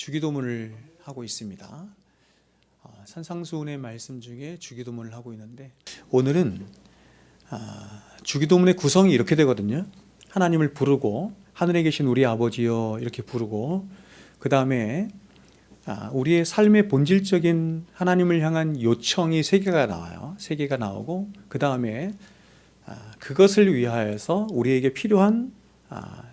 주기도문을 하고 있습니다. 산상수훈의 말씀 중에 주기도문을 하고 있는데 오늘은 주기도문의 구성이 이렇게 되거든요. 하나님을 부르고 하늘에 계신 우리 아버지여 이렇게 부르고 그 다음에 우리의 삶의 본질적인 하나님을 향한 요청이 3개가 나와요. 3개가 나오고 그 다음에 그것을 위하여서 우리에게 필요한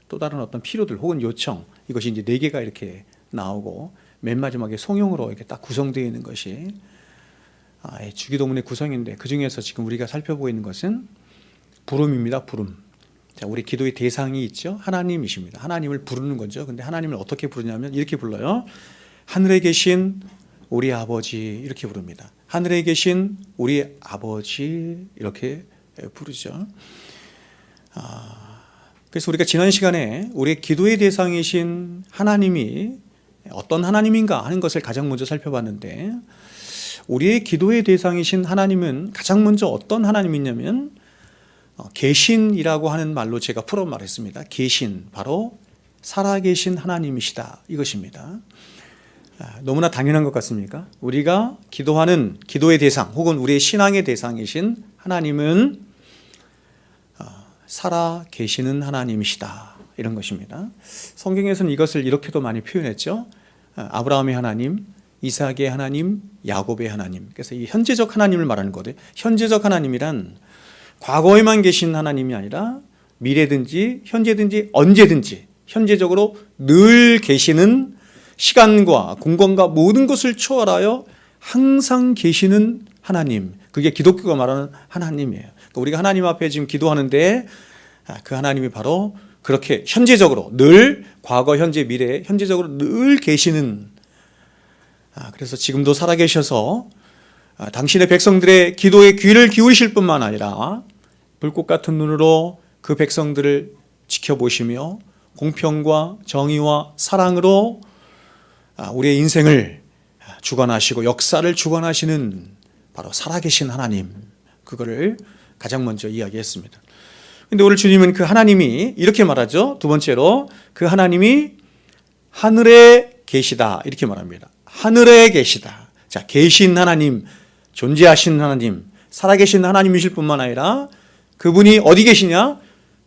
또 다른 어떤 필요들 혹은 요청 이것이 이제 4개가 이렇게 나오고 맨 마지막에 송영으로 이렇게 딱 구성되어 있는 것이 주기도문의 구성인데 그 중에서 지금 우리가 살펴보고 있는 것은 부름입니다. 부름. 자, 우리 기도의 대상이 있죠. 하나님이십니다. 하나님을 부르는 거죠. 근데 하나님을 어떻게 부르냐면 이렇게 불러요. 하늘에 계신 우리 아버지 이렇게 부릅니다. 하늘에 계신 우리 아버지 이렇게 부르죠. 그래서 우리가 지난 시간에 우리의 기도의 대상이신 하나님이 어떤 하나님인가 하는 것을 가장 먼저 살펴봤는데 우리의 기도의 대상이신 하나님은 가장 먼저 어떤 하나님이냐면 계신이라고 하는 말로 제가 풀어 말했습니다. 계신, 바로 살아계신 하나님이시다 이것입니다. 너무나 당연한 것 같습니까? 우리가 기도하는 기도의 대상 혹은 우리의 신앙의 대상이신 하나님은 살아계시는 하나님이시다 이런 것입니다. 성경에서는 이것을 이렇게도 많이 표현했죠. 아브라함의 하나님, 이삭의 하나님, 야곱의 하나님. 그래서 이 현재적 하나님을 말하는 거예요. 현재적 하나님이란 과거에만 계신 하나님이 아니라 미래든지 현재든지 언제든지 현재적으로 늘 계시는 시간과 공간과 모든 것을 초월하여 항상 계시는 하나님. 그게 기독교가 말하는 하나님이에요. 그러니까 우리가 하나님 앞에 지금 기도하는데 그 하나님이 바로 그렇게 현재적으로 늘 과거, 현재, 미래 현재적으로 늘 계시는 그래서 지금도 살아계셔서 당신의 백성들의 기도에 귀를 기울이실 뿐만 아니라 불꽃 같은 눈으로 그 백성들을 지켜보시며 공평과 정의와 사랑으로 우리의 인생을 주관하시고 역사를 주관하시는 바로 살아계신 하나님, 그거를 가장 먼저 이야기했습니다. 근데 오늘 주님은 그 하나님이 이렇게 말하죠. 두 번째로 그 하나님이 하늘에 계시다 이렇게 말합니다. 하늘에 계시다. 자, 계신 하나님, 존재하신 하나님, 살아계신 하나님이실 뿐만 아니라 그분이 어디 계시냐?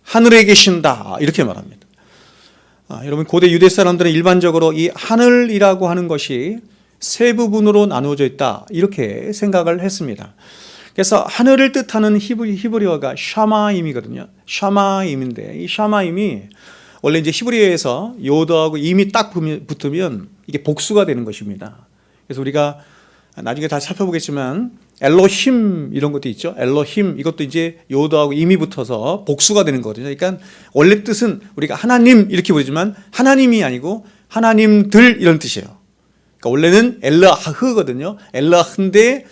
하늘에 계신다 이렇게 말합니다. 여러분 고대 유대 사람들은 일반적으로 이 하늘이라고 하는 것이 세 부분으로 나누어져 있다 이렇게 생각을 했습니다. 그래서 하늘을 뜻하는 히브리어가 샤마임이거든요. 샤마임인데 이 샤마임이 원래 이제 히브리어에서 요드하고 임이 딱 붙으면 이게 복수가 되는 것입니다. 그래서 우리가 나중에 다시 살펴보겠지만 엘로힘 이런 것도 있죠. 엘로힘 이것도 이제 요드하고 임이 붙어서 복수가 되는 거거든요. 그러니까 원래 뜻은 우리가 하나님 이렇게 부르지만 하나님이 아니고 하나님들 이런 뜻이에요. 그러니까 원래는 엘라흐거든요. 엘라흐인데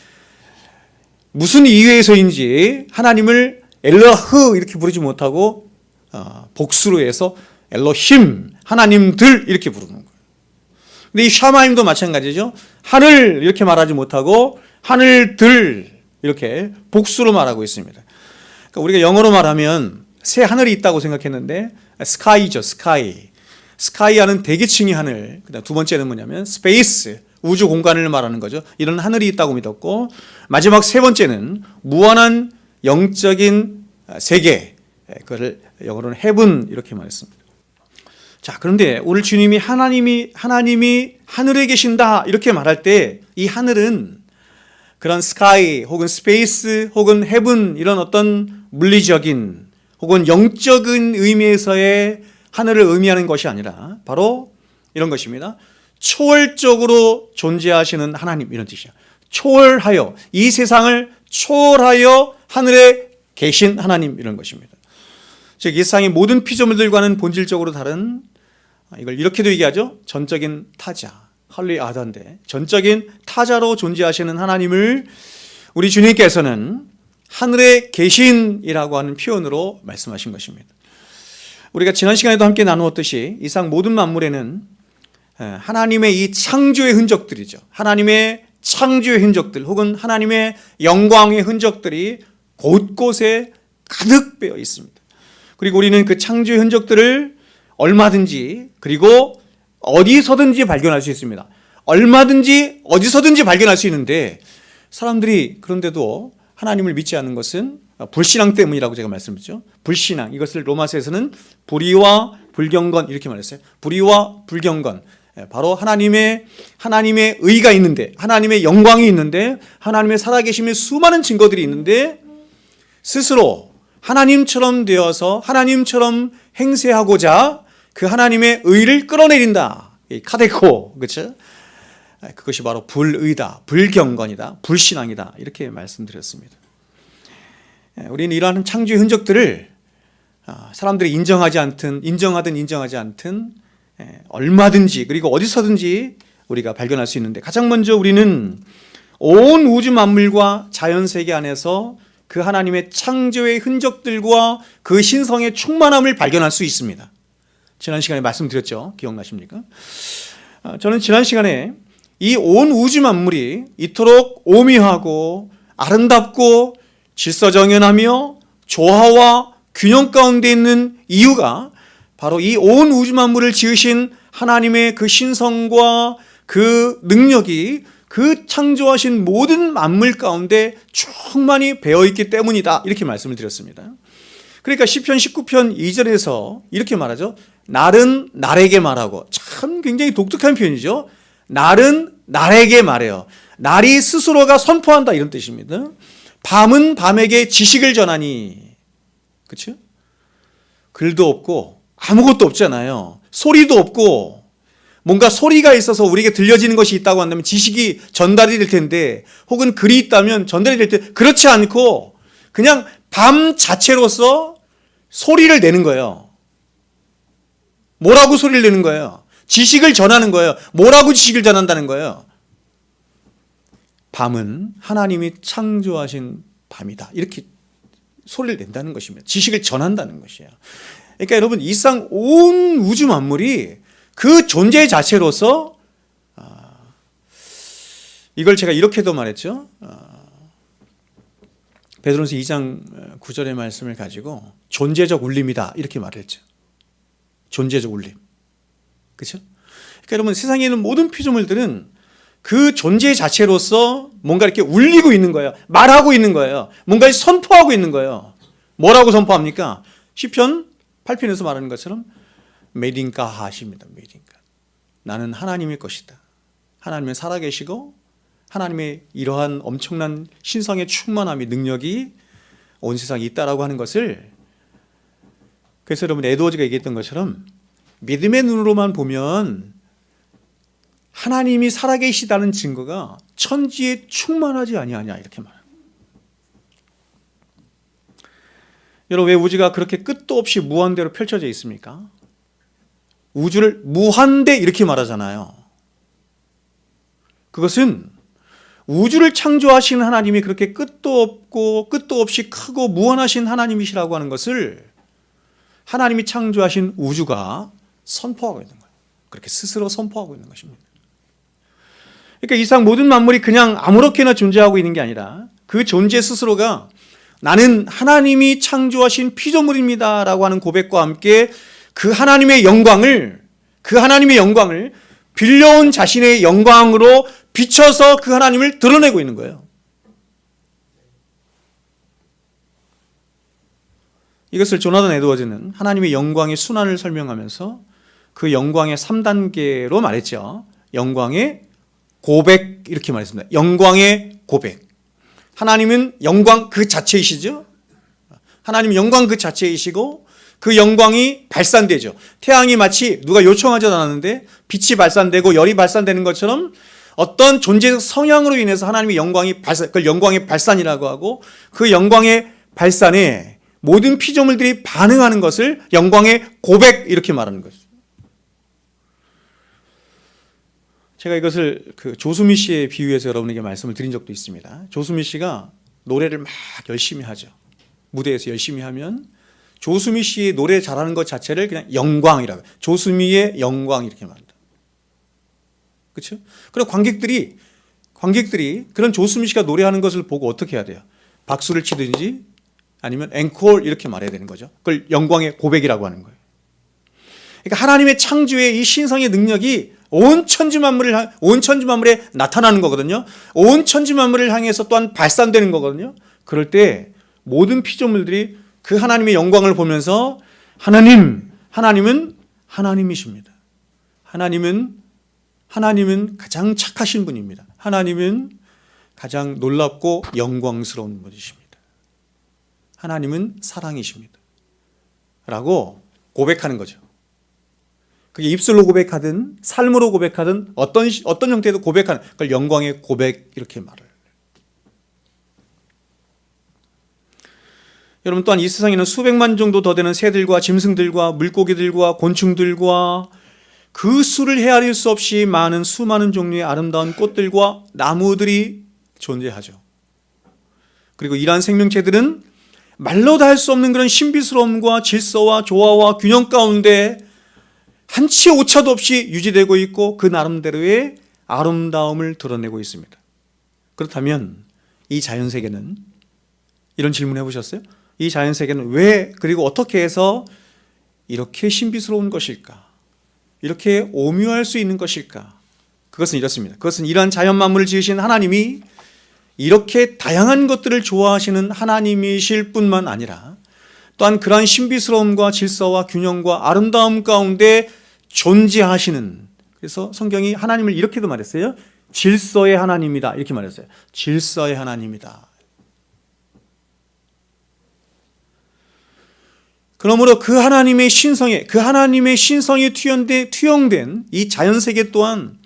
무슨 이유에서인지 하나님을 엘라흐 이렇게 부르지 못하고 복수로 해서 엘로힘 하나님들 이렇게 부르는 거예요. 근데 이 샤마임도 마찬가지죠. 하늘 이렇게 말하지 못하고 하늘들 이렇게 복수로 말하고 있습니다. 그러니까 우리가 영어로 말하면 새 하늘이 있다고 생각했는데 스카이죠. 스카이 하는 대기층의 하늘. 그다음 두 번째는 뭐냐면 스페이스 우주 공간을 말하는 거죠. 이런 하늘이 있다고 믿었고 마지막 세 번째는 무한한 영적인 세계. 그걸 영어로는 헤븐 이렇게 말했습니다. 자, 그런데 오늘 주님이 하나님이 하늘에 계신다 이렇게 말할 때 이 하늘은 그런 스카이 혹은 스페이스 혹은 헤븐 이런 어떤 물리적인 혹은 영적인 의미에서의 하늘을 의미하는 것이 아니라 바로 이런 것입니다. 초월적으로 존재하시는 하나님 이런 뜻이야. 초월하여 이 세상을 초월하여 하늘에 계신 하나님 이런 것입니다. 즉 이 세상의 모든 피조물들과는 본질적으로 다른 이걸 이렇게도 얘기하죠. 전적인 타자, 할리 아다인데 전적인 타자로 존재하시는 하나님을 우리 주님께서는 하늘에 계신이라고 하는 표현으로 말씀하신 것입니다. 우리가 지난 시간에도 함께 나누었듯이 이 세상 모든 만물에는 하나님의 이 창조의 흔적들이죠. 하나님의 창조의 흔적들 혹은 하나님의 영광의 흔적들이 곳곳에 가득 배어 있습니다. 그리고 우리는 그 창조의 흔적들을 얼마든지 그리고 어디서든지 발견할 수 있습니다. 얼마든지 어디서든지 발견할 수 있는데 사람들이 그런데도 하나님을 믿지 않는 것은 불신앙 때문이라고 제가 말씀드렸죠. 불신앙, 이것을 로마서에서는 불의와 불경건 이렇게 말했어요. 불의와 불경건, 바로 하나님의 의가 있는데, 하나님의 영광이 있는데, 하나님의 살아계심의 수많은 증거들이 있는데 스스로 하나님처럼 되어서 하나님처럼 행세하고자 그 하나님의 의를 끌어내린다. 카데코, 그렇죠? 그것이 바로 불의다, 불경건이다, 불신앙이다, 이렇게 말씀드렸습니다. 우리는 이러한 창조의 흔적들을 사람들이 인정하든 인정하지 않든 얼마든지 그리고 어디서든지 우리가 발견할 수 있는데, 가장 먼저 우리는 온 우주 만물과 자연세계 안에서 그 하나님의 창조의 흔적들과 그 신성의 충만함을 발견할 수 있습니다. 지난 시간에 말씀드렸죠. 기억나십니까? 저는 지난 시간에 이 온 우주 만물이 이토록 오묘하고 아름답고 질서정연하며 조화와 균형 가운데 있는 이유가 바로 이 온 우주 만물을 지으신 하나님의 그 신성과 그 능력이 그 창조하신 모든 만물 가운데 충만히 배어있기 때문이다, 이렇게 말씀을 드렸습니다. 그러니까 시편 19편 2절에서 이렇게 말하죠. 날은 날에게 말하고, 참 굉장히 독특한 표현이죠. 날은 날에게 말해요. 날이 스스로가 선포한다, 이런 뜻입니다. 밤은 밤에게 지식을 전하니, 그렇죠? 글도 없고 아무것도 없잖아요. 소리도 없고, 뭔가 소리가 있어서 우리에게 들려지는 것이 있다고 한다면 지식이 전달이 될 텐데, 혹은 글이 있다면 전달이 될 텐데, 그렇지 않고 그냥 밤 자체로서 소리를 내는 거예요. 뭐라고 소리를 내는 거예요? 지식을 전하는 거예요. 뭐라고 지식을 전한다는 거예요? 밤은 하나님이 창조하신 밤이다, 이렇게 소리를 낸다는 것입니다. 지식을 전한다는 것이에요. 그러니까 여러분, 이 상 온 우주 만물이 그 존재 자체로서, 이걸 제가 이렇게도 말했죠. 베드로전서 2장 9절의 말씀을 가지고 존재적 울림이다, 이렇게 말했죠. 존재적 울림. 그렇죠? 그러니까 여러분, 세상에 있는 모든 피조물들은 그 존재 자체로서 뭔가 이렇게 울리고 있는 거예요. 말하고 있는 거예요. 뭔가 선포하고 있는 거예요. 뭐라고 선포합니까? 시편 8편에서 말하는 것처럼 메딘가 하십니다. 메딘가. 나는 하나님의 것이다. 하나님은 살아계시고 하나님의 이러한 엄청난 신성의 충만함이, 능력이 온 세상에 있다라고 하는 것을, 그래서 여러분 에드워즈가 얘기했던 것처럼 믿음의 눈으로만 보면 하나님이 살아계시다는 증거가 천지에 충만하지 아니하냐, 이렇게 말합니다. 여러분, 왜 우주가 그렇게 끝도 없이 무한대로 펼쳐져 있습니까? 우주를 무한대 이렇게 말하잖아요. 그것은 우주를 창조하신 하나님이 그렇게 끝도 없고 끝도 없이 크고 무한하신 하나님이시라고 하는 것을 하나님이 창조하신 우주가 선포하고 있는 거예요. 그렇게 스스로 선포하고 있는 것입니다. 그러니까 이상 모든 만물이 그냥 아무렇게나 존재하고 있는 게 아니라 그 존재 스스로가 나는 하나님이 창조하신 피조물입니다 라고 하는 고백과 함께 그 하나님의 영광을 빌려온 자신의 영광으로 비춰서 그 하나님을 드러내고 있는 거예요. 이것을 조나단 에드워즈는 하나님의 영광의 순환을 설명하면서 그 영광의 3단계로 말했죠. 영광의 고백, 이렇게 말했습니다. 영광의 고백. 하나님은 영광 그 자체이시죠. 하나님은 영광 그 자체이시고 그 영광이 발산되죠. 태양이 마치 누가 요청하지 않았는데 빛이 발산되고 열이 발산되는 것처럼 어떤 존재적 성향으로 인해서 하나님의 영광이 발산, 그걸 영광의 발산이라고 하고, 그 영광의 발산에 모든 피조물들이 반응하는 것을 영광의 고백, 이렇게 말하는 거죠. 제가 이것을 그 조수미 씨에 비유해서 여러분에게 말씀을 드린 적도 있습니다. 조수미 씨가 노래를 막 열심히 하죠. 무대에서 열심히 하면 조수미 씨의 노래 잘하는 것 자체를 그냥 영광이라고, 조수미의 영광, 이렇게 말합니다. 그렇죠? 그리고 관객들이 그런 조수미 씨가 노래하는 것을 보고 어떻게 해야 돼요? 박수를 치든지 아니면 앵콜, 이렇게 말해야 되는 거죠. 그걸 영광의 고백이라고 하는 거예요. 그러니까 하나님의 창조의 이 신성의 능력이 온 천지 만물에 나타나는 거거든요. 온 천지 만물을 향해서 또한 발산되는 거거든요. 그럴 때 모든 피조물들이 그 하나님의 영광을 보면서 하나님은 하나님이십니다. 하나님은 가장 착하신 분입니다. 하나님은 가장 놀랍고 영광스러운 분이십니다. 하나님은 사랑이십니다. 라고 고백하는 거죠. 그게 입술로 고백하든 삶으로 고백하든 어떤 형태도 고백하는 그걸 영광의 고백 이렇게 말을. 여러분 또한 이 세상에는 수백만 정도 더 되는 새들과 짐승들과 물고기들과 곤충들과 그 수를 헤아릴 수 없이 많은 수많은 종류의 아름다운 꽃들과 나무들이 존재하죠. 그리고 이러한 생명체들은 말로 다 할 수 없는 그런 신비스러움과 질서와 조화와 균형 가운데 한치 오차도 없이 유지되고 있고 그 나름대로의 아름다움을 드러내고 있습니다. 그렇다면 이 자연세계는 이런 질문 해보셨어요? 이 자연세계는 왜 그리고 어떻게 해서 이렇게 신비스러운 것일까? 이렇게 오묘할 수 있는 것일까? 그것은 이렇습니다. 그것은 이러한 자연 만물을 지으신 하나님이 이렇게 다양한 것들을 좋아하시는 하나님이실 뿐만 아니라 또한 그러한 신비스러움과 질서와 균형과 아름다움 가운데 존재하시는, 그래서 성경이 하나님을 이렇게도 말했어요. 질서의 하나님이다 이렇게 말했어요. 질서의 하나님이다. 그러므로 그 하나님의 신성에 투영된 이 자연세계 또한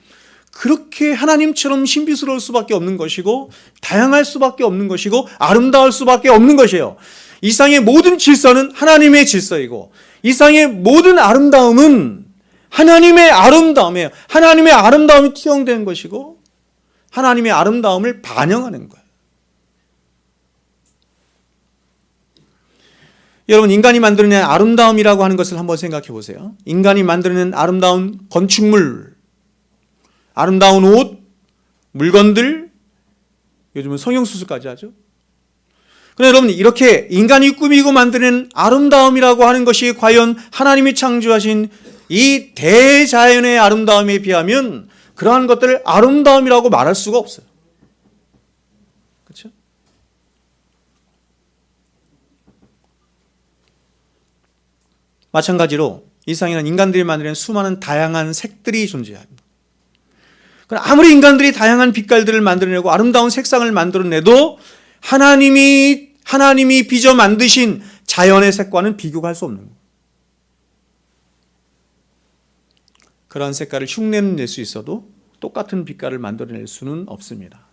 그렇게 하나님처럼 신비스러울 수밖에 없는 것이고 다양할 수밖에 없는 것이고 아름다울 수밖에 없는 것이에요. 이 세상의 모든 질서는 하나님의 질서이고 이 세상의 모든 아름다움은 하나님의 아름다움이에요. 하나님의 아름다움이 투영된 것이고 하나님의 아름다움을 반영하는 거예요. 여러분, 인간이 만들어낸 아름다움이라고 하는 것을 한번 생각해 보세요. 인간이 만들어낸 아름다운 건축물, 아름다운 옷, 물건들, 요즘은 성형수술까지 하죠. 그런데 여러분, 이렇게 인간이 꾸미고 만드는 아름다움이라고 하는 것이 과연 하나님이 창조하신 이 대자연의 아름다움에 비하면 그러한 것들을 아름다움이라고 말할 수가 없어요. 그렇죠? 마찬가지로 이 세상에는 인간들이 만드는 수많은 다양한 색들이 존재합니다. 그럼 아무리 인간들이 다양한 빛깔들을 만들어내고 아름다운 색상을 만들어내도 하나님이 빚어 만드신 자연의 색과는 비교가 할 수 없는 거예요. 그러한 색깔을 흉내는 낼 수 있어도 똑같은 빛깔을 만들어낼 수는 없습니다.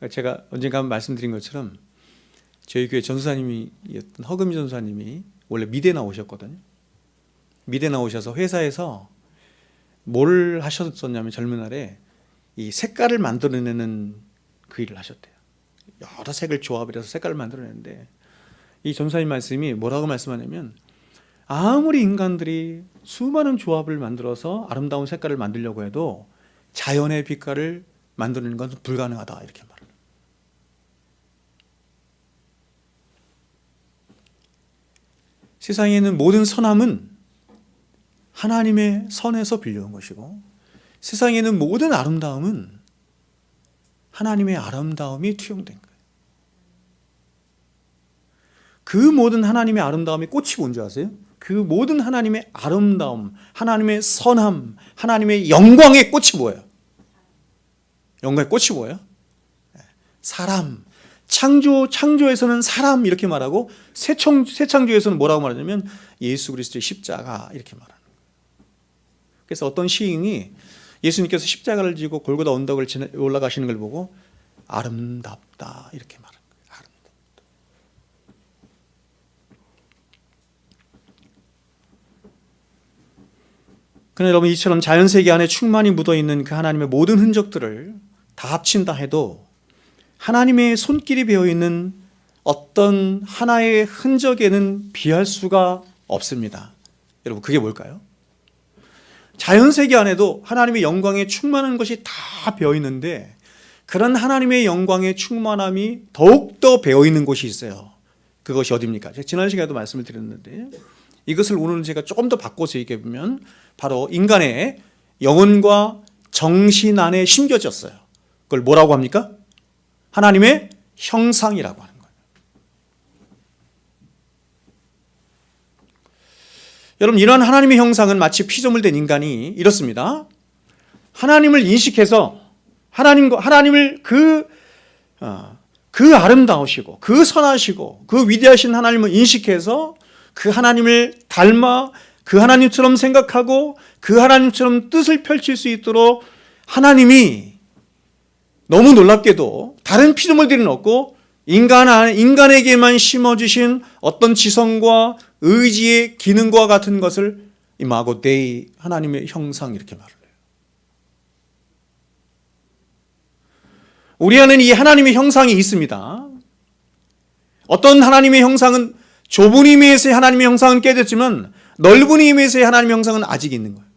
제가 언젠가 말씀드린 것처럼 저희 교회 전도사님이었던 허금희 전도사님이 원래 미대 나오셨거든요. 미대 나오셔서 회사에서 뭘 하셨었냐면 젊은 날에 이 색깔을 만들어내는 그 일을 하셨대요. 여러 색을 조합해서 색깔을 만들어내는데 이 전도사님 말씀이 뭐라고 말씀하냐면 아무리 인간들이 수많은 조합을 만들어서 아름다운 색깔을 만들려고 해도 자연의 빛깔을 만드는 건 불가능하다 이렇게 말해요. 세상에 있는 모든 선함은 하나님의 선에서 빌려온 것이고 세상에 있는 모든 아름다움은 하나님의 아름다움이 투영된 거예요. 그 모든 하나님의 아름다움의 꽃이 뭔지 아세요? 그 모든 하나님의 아름다움, 하나님의 선함, 하나님의 영광의 꽃이 뭐예요? 영광의 꽃이 뭐예요? 사람. 창조에서는 사람 이렇게 말하고 새 창조에서는 뭐라고 말하냐면 예수 그리스도의 십자가 이렇게 말하는 거예요. 그래서 어떤 시인이 예수님께서 십자가를 지고 골고다 언덕을 올라가시는 걸 보고 아름답다 이렇게 말하는 거예요. 아름답다. 그러나 여러분, 이처럼 자연세계 안에 충만히 묻어있는 그 하나님의 모든 흔적들을 다 합친다 해도 하나님의 손길이 배어있는 어떤 하나의 흔적에는 비할 수가 없습니다. 여러분, 그게 뭘까요? 자연세계 안에도 하나님의 영광에 충만한 것이 다 배어있는데 그런 하나님의 영광의 충만함이 더욱더 배어있는 곳이 있어요. 그것이 어디입니까? 제가 지난 시간에도 말씀을 드렸는데 이것을 오늘 제가 조금 더 바꿔서 얘기해 보면 바로 인간의 영혼과 정신 안에 심겨졌어요. 그걸 뭐라고 합니까? 하나님의 형상이라고 하는 거예요. 여러분, 이러한 하나님의 형상은 마치 피조물 된 인간이 이렇습니다. 하나님을 인식해서 하나님을 그 아름다우시고 그 선하시고 그 위대하신 하나님을 인식해서 그 하나님을 닮아 그 하나님처럼 생각하고 그 하나님처럼 뜻을 펼칠 수 있도록 하나님이 너무 놀랍게도 다른 피조물들은 없고 인간에게만 심어주신 어떤 지성과 의지의 기능과 같은 것을 이마고 데이, 하나님의 형상, 이렇게 말을 해요. 우리 안에는 이 하나님의 형상이 있습니다. 어떤 하나님의 형상은 좁은 의미에서의 하나님의 형상은 깨졌지만 넓은 의미에서의 하나님의 형상은 아직 있는 거예요.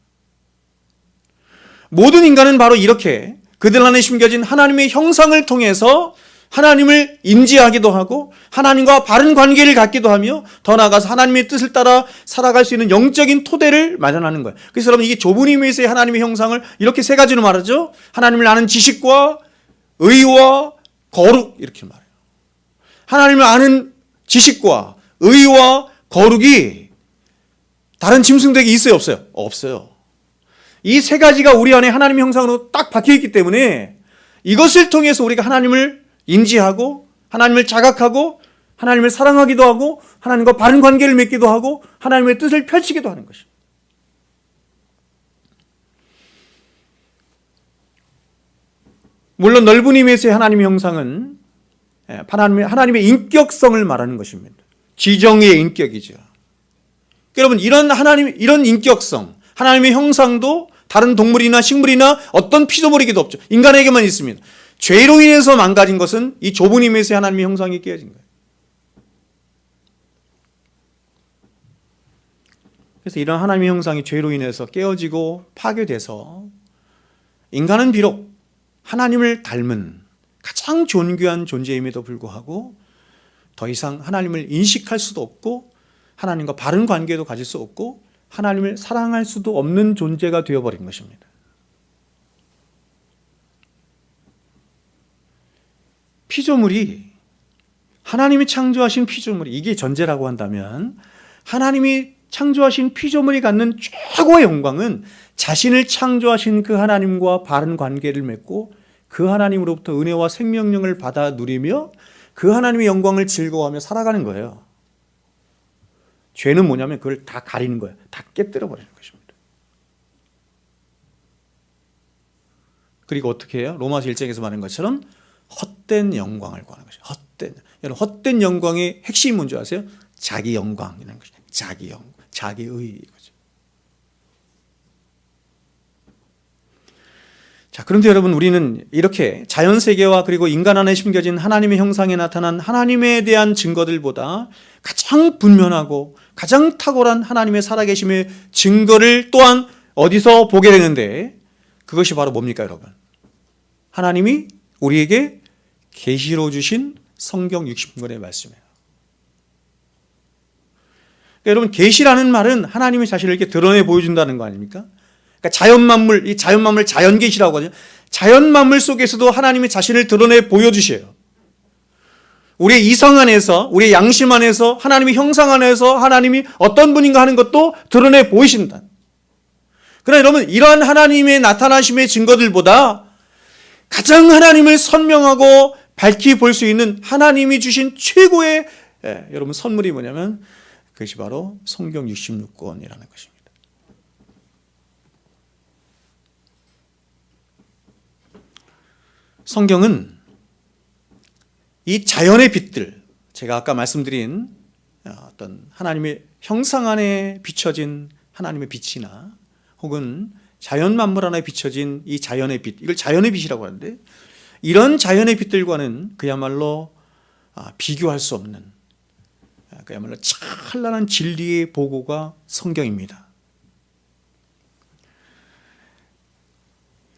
모든 인간은 바로 이렇게 그들 안에 심겨진 하나님의 형상을 통해서 하나님을 인지하기도 하고 하나님과 바른 관계를 갖기도 하며 더 나아가서 하나님의 뜻을 따라 살아갈 수 있는 영적인 토대를 마련하는 거예요. 그래서 여러분, 이게 좁은 의미에서의 하나님의 형상을 이렇게 세 가지로 말하죠. 하나님을 아는 지식과 의와 거룩, 이렇게 말해요. 하나님을 아는 지식과 의와 거룩이 다른 짐승들에게 있어요, 없어요? 없어요. 이 세 가지가 우리 안에 하나님의 형상으로 딱 박혀있기 때문에 이것을 통해서 우리가 하나님을 인지하고 하나님을 자각하고 하나님을 사랑하기도 하고 하나님과 바른 관계를 맺기도 하고 하나님의 뜻을 펼치기도 하는 것입니다. 물론 넓은 의미에서의 하나님의 형상은 하나님의 인격성을 말하는 것입니다. 지정의 인격이죠. 여러분, 이런 인격성, 하나님의 형상도 다른 동물이나 식물이나 어떤 피조물에게도 없죠. 인간에게만 있습니다. 죄로 인해서 망가진 것은 이 좁은 의미에서의 하나님의 형상이 깨어진 거예요. 그래서 이런 하나님의 형상이 죄로 인해서 깨어지고 파괴돼서 인간은 비록 하나님을 닮은 가장 존귀한 존재임에도 불구하고 더 이상 하나님을 인식할 수도 없고 하나님과 바른 관계도 가질 수 없고 하나님을 사랑할 수도 없는 존재가 되어버린 것입니다. 피조물이, 하나님이 창조하신 피조물이, 이게 전제라고 한다면 하나님이 창조하신 피조물이 갖는 최고의 영광은 자신을 창조하신 그 하나님과 바른 관계를 맺고 그 하나님으로부터 은혜와 생명력을 받아 누리며 그 하나님의 영광을 즐거워하며 살아가는 거예요. 죄는 뭐냐면 그걸 다 가리는 거예요. 다 깨뜨려 버리는 것입니다. 그리고 어떻게 해요? 로마서 1장에서 말하는 것처럼 헛된 영광을 구하는 것이에요. 여러분, 헛된 영광의 핵심이 뭔지 아세요? 자기 영광이라는 것이에요. 자기 영광, 자기의 이거죠. 자, 그런데 여러분, 우리는 이렇게 자연 세계와 그리고 인간 안에 심겨진 하나님의 형상에 나타난 하나님에 대한 증거들보다 가장 분명하고 가장 탁월한 하나님의 살아계심의 증거를 또한 어디서 보게 되는데, 그것이 바로 뭡니까, 여러분? 하나님이 우리에게 계시로 주신 성경 60권의 말씀이에요. 그러니까 여러분, 계시라는 말은 하나님의 자신을 이렇게 드러내 보여준다는 거 아닙니까? 그러니까 자연만물, 이 자연만물 자연계시라고 하죠. 자연만물 속에서도 하나님의 자신을 드러내 보여주셔요. 우리의 이성 안에서, 우리의 양심 안에서, 하나님의 형상 안에서 하나님이 어떤 분인가 하는 것도 드러내 보이신다. 그러나 여러분, 이러한 하나님의 나타나심의 증거들보다 가장 하나님을 선명하고 밝히 볼 수 있는 하나님이 주신 최고의 여러분 선물이 뭐냐면 그것이 바로 성경 66권이라는 것입니다. 성경은 이 자연의 빛들, 제가 아까 말씀드린 어떤 하나님의 형상 안에 비춰진 하나님의 빛이나 혹은 자연 만물 안에 비춰진 이 자연의 빛, 이걸 자연의 빛이라고 하는데, 이런 자연의 빛들과는 그야말로 비교할 수 없는 그야말로 찬란한 진리의 보고가 성경입니다.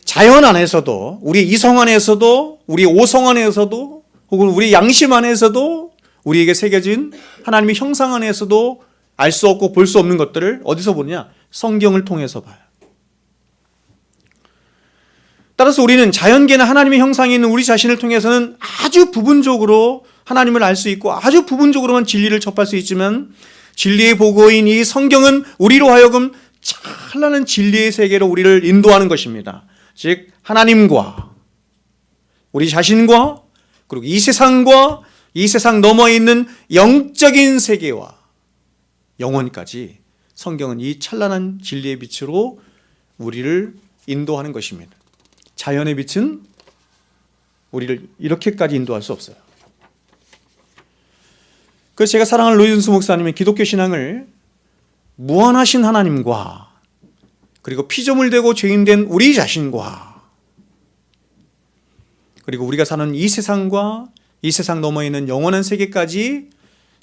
자연 안에서도, 우리 이성 안에서도, 우리 오성 안에서도, 혹은 우리 양심 안에서도, 우리에게 새겨진 하나님의 형상 안에서도 알 수 없고 볼 수 없는 것들을 어디서 보느냐? 성경을 통해서 봐요. 따라서 우리는 자연계나 하나님의 형상이 있는 우리 자신을 통해서는 아주 부분적으로 하나님을 알 수 있고 아주 부분적으로만 진리를 접할 수 있지만, 진리의 보고인 이 성경은 우리로 하여금 찬란한 진리의 세계로 우리를 인도하는 것입니다. 즉 하나님과 우리 자신과 그리고 이 세상과 이 세상 너머에 있는 영적인 세계와 영혼까지 성경은 이 찬란한 진리의 빛으로 우리를 인도하는 것입니다. 자연의 빛은 우리를 이렇게까지 인도할 수 없어요. 그래서 제가 사랑하는 로이준수 목사님의 기독교 신앙을 무한하신 하나님과 그리고 피조물 되고 죄인 된 우리 자신과 그리고 우리가 사는 이 세상과 이 세상 너머에 있는 영원한 세계까지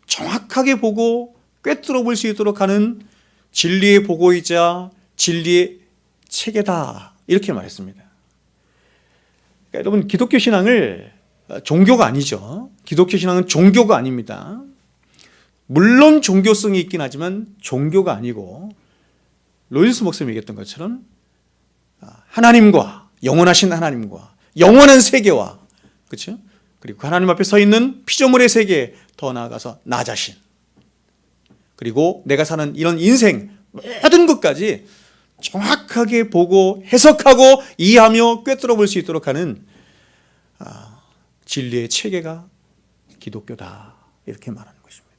정확하게 보고 꿰뚫어 볼 수 있도록 하는 진리의 보고이자 진리의 체계다, 이렇게 말했습니다. 그러니까 여러분, 기독교 신앙을 종교가 아니죠. 기독교 신앙은 종교가 아닙니다. 물론 종교성이 있긴 하지만 종교가 아니고, 로이스 목사님이 얘기했던 것처럼 하나님과 영원하신 하나님과 영원한 세계와, 그렇죠? 그리고 하나님 앞에 서 있는 피조물의 세계, 더 나아가서 나 자신, 그리고 내가 사는 이런 인생 모든 것까지 정확하게 보고 해석하고 이해하며 꿰뚫어 볼 수 있도록 하는 진리의 체계가 기독교다, 이렇게 말하는 것입니다.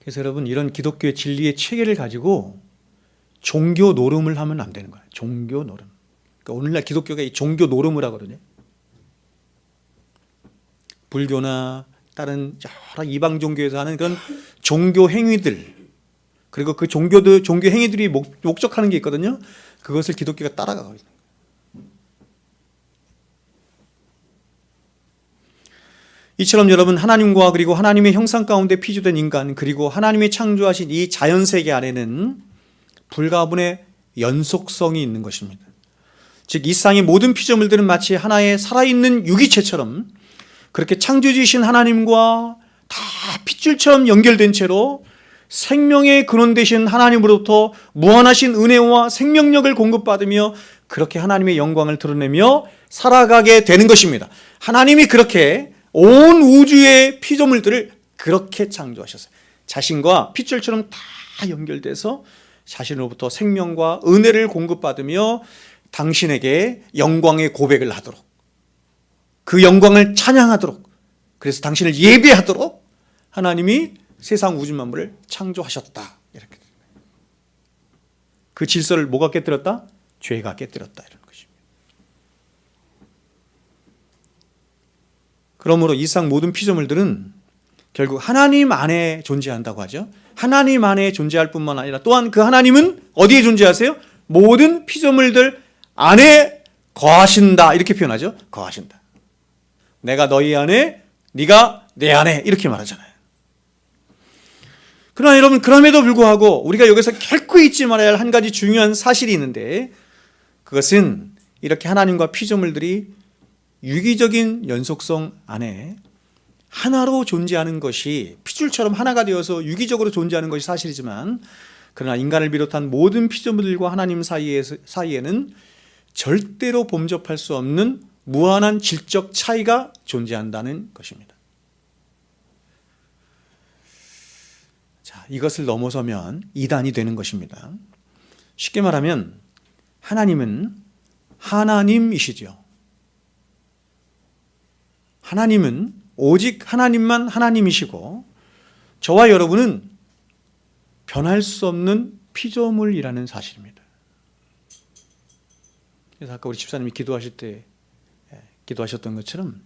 그래서 여러분, 이런 기독교의 진리의 체계를 가지고 종교 노름을 하면 안 되는 거예요. 종교 노름. 그러니까 오늘날 기독교가 이 종교 노름을 하거든요. 불교나 다른 여러 이방 종교에서 하는 그런 종교 행위들, 그리고 그 종교 행위들이 목적하는 게 있거든요. 그것을 기독교가 따라가고 있는 거예요. 이처럼 여러분, 하나님과 그리고 하나님의 형상 가운데 피조된 인간, 그리고 하나님이 창조하신 이 자연세계 안에는 불가분의 연속성이 있는 것입니다. 즉 이 세상의 모든 피조물들은 마치 하나의 살아있는 유기체처럼 그렇게 창조주이신 하나님과 다 핏줄처럼 연결된 채로 생명의 근원 되신 하나님으로부터 무한하신 은혜와 생명력을 공급받으며 그렇게 하나님의 영광을 드러내며 살아가게 되는 것입니다. 하나님이 그렇게 온 우주의 피조물들을 그렇게 창조하셨어요. 자신과 핏줄처럼 다 연결돼서 자신으로부터 생명과 은혜를 공급받으며 당신에게 영광의 고백을 하도록, 그 영광을 찬양하도록, 그래서 당신을 예배하도록 하나님이 세상 우주 만물을 창조하셨다, 이렇게. 그 질서를 뭐가 깨뜨렸다? 죄가 깨뜨렸다, 이런 것입니다. 그러므로 이 세상 모든 피조물들은 결국 하나님 안에 존재한다고 하죠. 하나님 안에 존재할 뿐만 아니라 또한 그 하나님은 어디에 존재하세요? 모든 피조물들 안에 거하신다, 이렇게 표현하죠. 거하신다. 내가 너희 안에, 네가 내 안에, 이렇게 말하잖아요. 그러나 여러분, 그럼에도 불구하고 우리가 여기서 결코 잊지 말아야 할 한 가지 중요한 사실이 있는데, 그것은 이렇게 하나님과 피조물들이 유기적인 연속성 안에 하나로 존재하는 것이, 핏줄처럼 하나가 되어서 유기적으로 존재하는 것이 사실이지만, 그러나 인간을 비롯한 모든 피조물들과 하나님 사이에는 절대로 범접할 수 없는 무한한 질적 차이가 존재한다는 것입니다. 자, 이것을 넘어서면 이단이 되는 것입니다. 쉽게 말하면 하나님은 하나님이시죠. 하나님은 오직 하나님만 하나님이시고, 저와 여러분은 변할 수 없는 피조물이라는 사실입니다. 그래서 아까 우리 집사님이 기도하실 때 기도하셨던 것처럼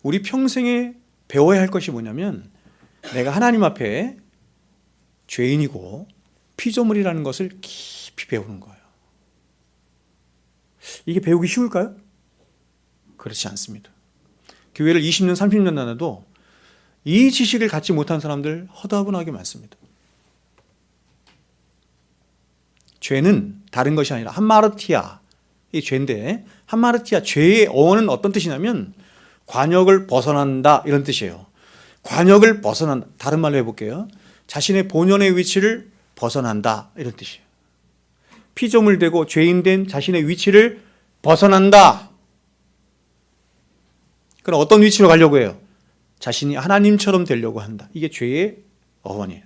우리 평생에 배워야 할 것이 뭐냐면, 내가 하나님 앞에 죄인이고 피조물이라는 것을 깊이 배우는 거예요. 이게 배우기 쉬울까요? 그렇지 않습니다. 교회를 20년, 30년 다녀도 이 지식을 갖지 못한 사람들 허다분하게 많습니다. 죄는 다른 것이 아니라 한마르티아, 이 죄인데, 한마르티아, 죄의 어원은 어떤 뜻이냐면 관역을 벗어난다 이런 뜻이에요. 관역을 벗어난다. 다른 말로 해볼게요. 자신의 본연의 위치를 벗어난다 이런 뜻이에요. 피조물 되고 죄인 된 자신의 위치를 벗어난다. 그럼 어떤 위치로 가려고 해요? 자신이 하나님처럼 되려고 한다. 이게 죄의 어원이에요.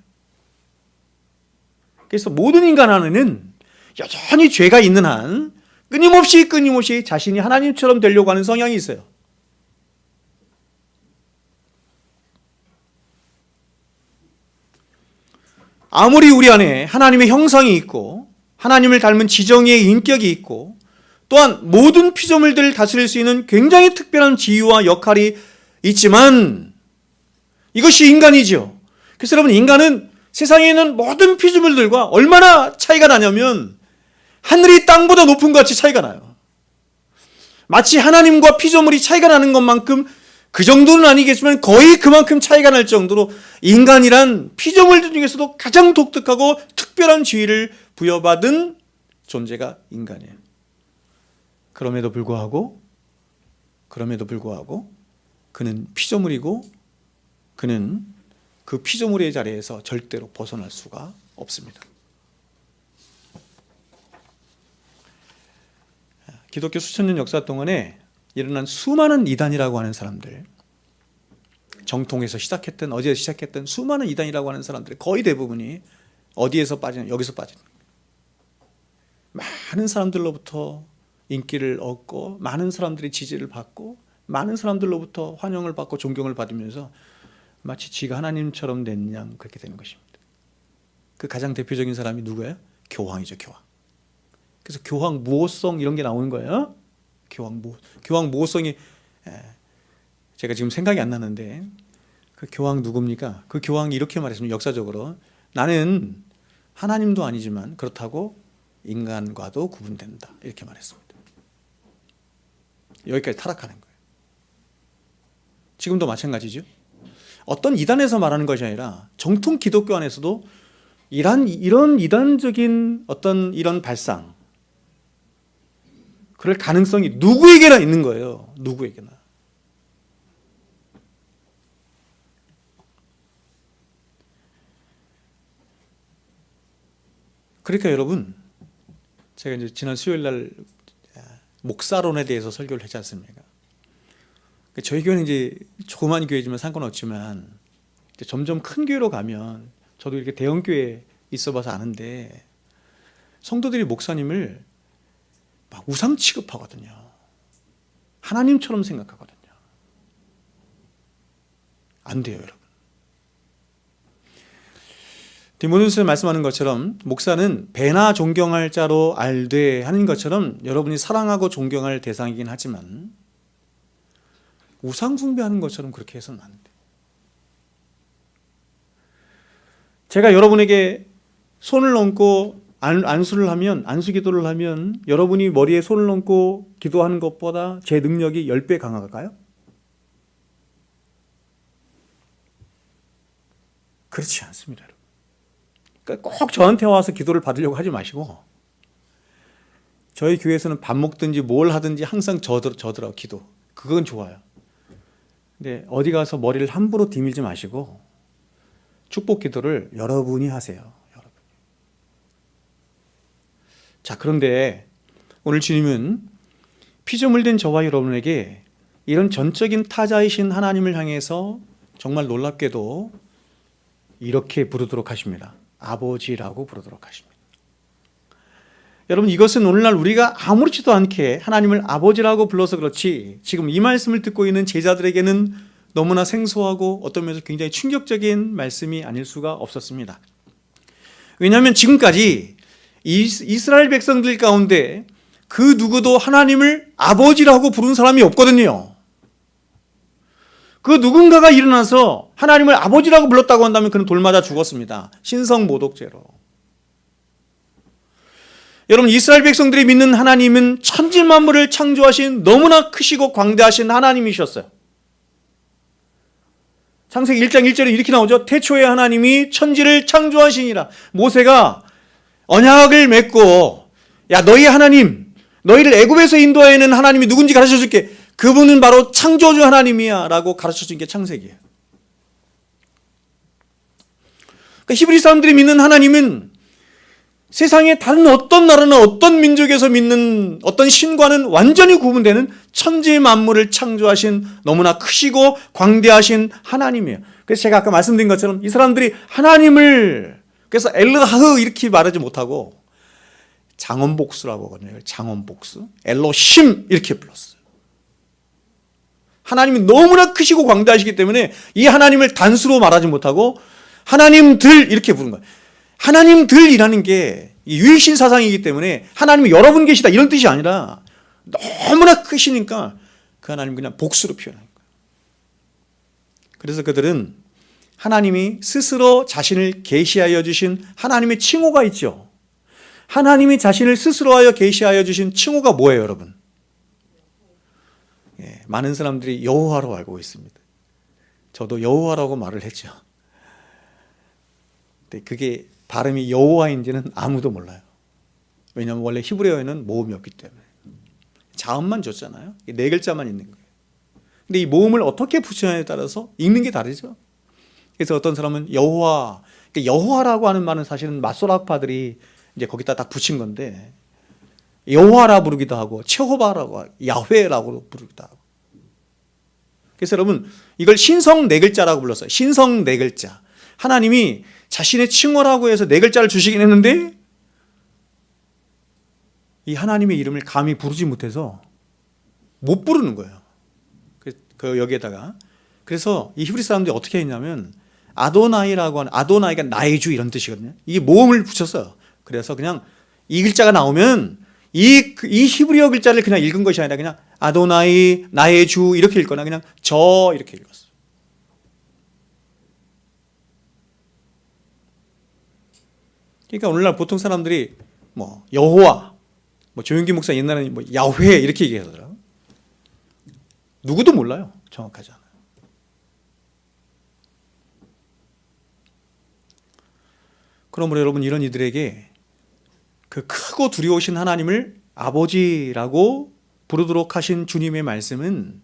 그래서 모든 인간 안에는 여전히 죄가 있는 한 끊임없이 자신이 하나님처럼 되려고 하는 성향이 있어요. 아무리 우리 안에 하나님의 형상이 있고 하나님을 닮은 지정의의 인격이 있고 또한 모든 피조물들을 다스릴 수 있는 굉장히 특별한 지위와 역할이 있지만 이것이 인간이죠. 그래서 여러분, 인간은 세상에 있는 모든 피조물들과 얼마나 차이가 나냐면 하늘이 땅보다 높은 것 같이 차이가 나요. 마치 하나님과 피조물이 차이가 나는 것만큼, 그 정도는 아니겠지만 거의 그만큼 차이가 날 정도로 인간이란 피조물들 중에서도 가장 독특하고 특별한 지위를 부여받은 존재가 인간이에요. 그럼에도 불구하고 그는 피조물이고 그는 그 피조물의 자리에서 절대로 벗어날 수가 없습니다. 기독교 수천 년 역사 동안에 일어난 수많은 이단이라고 하는 사람들, 정통에서 시작했던, 어제 시작했던 수많은 이단이라고 하는 사람들 거의 대부분이 어디에서 빠지냐? 여기서 빠지는 거예요. 많은 사람들로부터 인기를 얻고 많은 사람들이 지지를 받고 많은 사람들로부터 환영을 받고 존경을 받으면서 마치 지가 하나님처럼 된 양 그렇게 되는 것입니다. 그 가장 대표적인 사람이 누구예요? 교황이죠, 교황. 그래서 교황 무호성 이런 게 나오는 거예요. 교황 무호성이, 제가 지금 생각이 안 나는데 그 교황 누굽니까? 그 교황이 이렇게 말했습니다. 역사적으로 나는 하나님도 아니지만 그렇다고 인간과도 구분된다 이렇게 말했습니다. 여기까지 타락하는 거예요. 지금도 마찬가지죠. 어떤 이단에서 말하는 것이 아니라 정통 기독교 안에서도 이런 이단적인 어떤 이런 발상, 그럴 가능성이 누구에게나 있는 거예요. 누구에게나. 그러니까 여러분, 제가 이제 지난 수요일 날 목사론에 대해서 설교를 했지 않습니까? 저희 교회는 이제 조그만 교회지만 상관없지만 이제 점점 큰 교회로 가면, 저도 이렇게 대형 교회에 있어봐서 아는데 성도들이 목사님을 막 우상 취급하거든요. 하나님처럼 생각하거든요. 안 돼요, 여러분. 디모데후서 말씀하는 것처럼 목사는 배나 존경할 자로 알되 하는 것처럼 여러분이 사랑하고 존경할 대상이긴 하지만 우상 숭배하는 것처럼 그렇게 해서는 안 돼요. 제가 여러분에게 손을 얹고 안수를 하면, 안수 기도를 하면 여러분이 머리에 손을 얹고 기도하는 것보다 제 능력이 10배 강할까요? 그렇지 않습니다, 여러분. 그러니까 꼭 저한테 와서 기도를 받으려고 하지 마시고, 저희 교회에서는 밥 먹든지 뭘 하든지 항상 저더라고 기도. 그건 좋아요. 근데 어디 가서 머리를 함부로 디밀지 마시고 축복 기도를 여러분이 하세요. 자, 그런데 오늘 주님은 피조물 된 저와 여러분에게 이런 전적인 타자이신 하나님을 향해서 정말 놀랍게도 이렇게 부르도록 하십니다. 아버지라고 부르도록 하십니다. 여러분, 이것은 오늘날 우리가 아무렇지도 않게 하나님을 아버지라고 불러서 그렇지, 지금 이 말씀을 듣고 있는 제자들에게는 너무나 생소하고 어떤 면에서 굉장히 충격적인 말씀이 아닐 수가 없었습니다. 왜냐하면 지금까지 이스라엘 백성들 가운데 그 누구도 하나님을 아버지라고 부른 사람이 없거든요. 그 누군가가 일어나서 하나님을 아버지라고 불렀다고 한다면 그는 돌 맞아 죽었습니다. 신성모독죄로. 여러분, 이스라엘 백성들이 믿는 하나님은 천지만물을 창조하신 너무나 크시고 광대하신 하나님이셨어요. 창세기 1장 1절에 이렇게 나오죠. 태초에 하나님이 천지를 창조하시니라. 모세가 언약을 맺고, 야, 너희 하나님, 너희를 애굽에서 인도하여낸 하나님이 누군지 가르쳐줄게. 그분은 바로 창조주 하나님이야 라고 가르쳐준 게 창세기예요. 그러니까 히브리 사람들이 믿는 하나님은 세상의 다른 어떤 나라나 어떤 민족에서 믿는 어떤 신과는 완전히 구분되는 천지 만물을 창조하신 너무나 크시고 광대하신 하나님이에요. 그래서 제가 아까 말씀드린 것처럼 이 사람들이 하나님을 그래서 엘르하흐 이렇게 말하지 못하고 장원복수라고 하거든요. 장원복수, 엘로힘 이렇게 불렀어요. 하나님이 너무나 크시고 광대하시기 때문에 이 하나님을 단수로 말하지 못하고 하나님들 이렇게 부른 거예요. 하나님들이라는 게 유일신 사상이기 때문에 하나님이 여러 분 계시다 이런 뜻이 아니라 너무나 크시니까 그 하나님 그냥 복수로 표현하는 거예요. 그래서 그들은 하나님이 스스로 자신을 계시하여 주신 하나님의 칭호가 있죠. 하나님이 자신을 스스로 하여 계시하여 주신 칭호가 뭐예요, 여러분? 예, 많은 사람들이 여호와로 알고 있습니다. 저도 여호와라고 말을 했죠. 근데 그게 발음이 여호와인지는 아무도 몰라요. 왜냐하면 원래 히브리어에는 모음이 없기 때문에. 자음만 줬잖아요. 네 글자만 있는 거예요. 근데 이 모음을 어떻게 붙이냐에 따라서 읽는 게 다르죠. 그래서 어떤 사람은 여호와, 그러니까 여호와라고 하는 말은 사실은 마소락파들이 이제 거기다 딱 붙인 건데 여호와라 부르기도 하고 체호바라고 야훼라고 부르기도 하고. 그래서 여러분 이걸 신성 네 글자라고 불렀어요. 신성 네 글자. 하나님이 자신의 칭호라고 해서 네 글자를 주시긴 했는데 이 하나님의 이름을 감히 부르지 못해서 못 부르는 거예요. 그 여기에다가 그래서 이 히브리 사람들이 어떻게 했냐면 아도나이라고 하는, 아도나이가 나의 주 이런 뜻이거든요. 이게 모음을 붙였어요. 그래서 그냥 이 글자가 나오면 이 히브리어 글자를 그냥 읽은 것이 아니라 그냥 아도나이 나의 주 이렇게 읽거나 그냥 저 이렇게 읽었어요. 그러니까 오늘날 보통 사람들이 뭐 여호와, 뭐 조용기 목사 옛날에는 뭐 야훼 이렇게 얘기하더라고요. 누구도 몰라요. 정확하지 않아요. 그러므로 여러분 이런 이들에게 그 크고 두려우신 하나님을 아버지라고 부르도록 하신 주님의 말씀은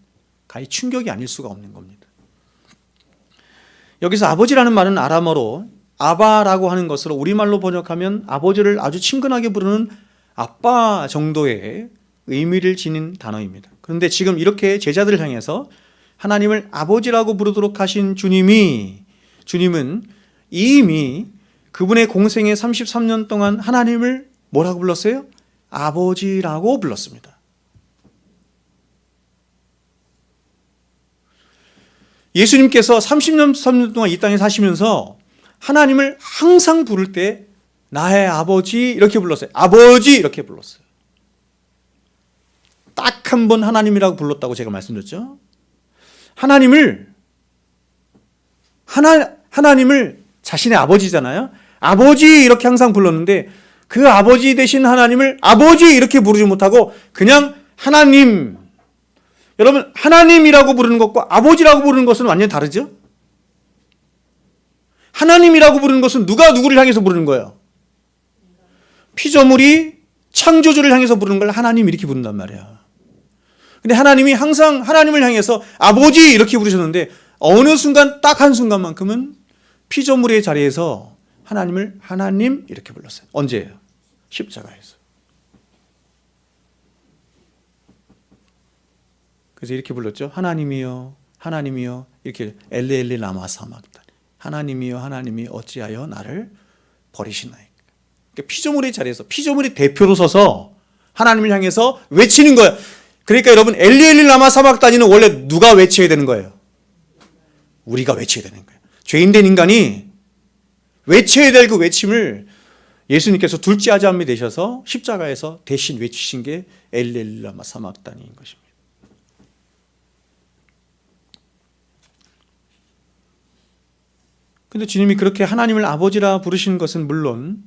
가히 충격이 아닐 수가 없는 겁니다. 여기서 아버지라는 말은 아람어로 아바라고 하는 것으로 우리말로 번역하면 아버지를 아주 친근하게 부르는 아빠 정도의 의미를 지닌 단어입니다. 그런데 지금 이렇게 제자들을 향해서 하나님을 아버지라고 부르도록 하신 주님은 이미 그분의 공생의 33년 동안 하나님을 뭐라고 불렀어요? 아버지라고 불렀습니다. 예수님께서 30년 동안 이 땅에 사시면서 하나님을 항상 부를 때 나의 아버지 이렇게 불렀어요. 아버지 이렇게 불렀어요. 딱 한 번 하나님이라고 불렀다고 제가 말씀드렸죠. 하나님을 자신의 아버지잖아요. 아버지 이렇게 항상 불렀는데 그 아버지 되신 하나님을 아버지 이렇게 부르지 못하고 그냥 하나님. 여러분 하나님이라고 부르는 것과 아버지라고 부르는 것은 완전히 다르죠. 하나님이라고 부르는 것은 누가 누구를 향해서 부르는 거예요? 피조물이 창조주를 향해서 부르는 걸 하나님 이렇게 부른단 말이야. 근데 하나님이 항상 하나님을 향해서 아버지 이렇게 부르셨는데 어느 순간 딱 한순간만큼은 피조물의 자리에서 하나님을 하나님 이렇게 불렀어요. 언제예요? 십자가에서. 그래서 이렇게 불렀죠. 하나님이여 하나님이여 이렇게 엘레 라마 사막다니 하나님이여 하나님이 어찌하여 나를 버리시나이까. 그러니까 피조물의 자리에서 피조물의 대표로 서서 하나님을 향해서 외치는 거예요. 그러니까 여러분 엘리 라마 사막다니는 원래 누가 외쳐야 되는 거예요? 우리가 외쳐야 되는 거예요. 죄인된 인간이 외쳐야 될 그 외침을 예수님께서 둘째 아담이 되셔서 십자가에서 대신 외치신 게 엘리 라마 사막다니인 것입니다. 근데 주님이 그렇게 하나님을 아버지라 부르시는 것은 물론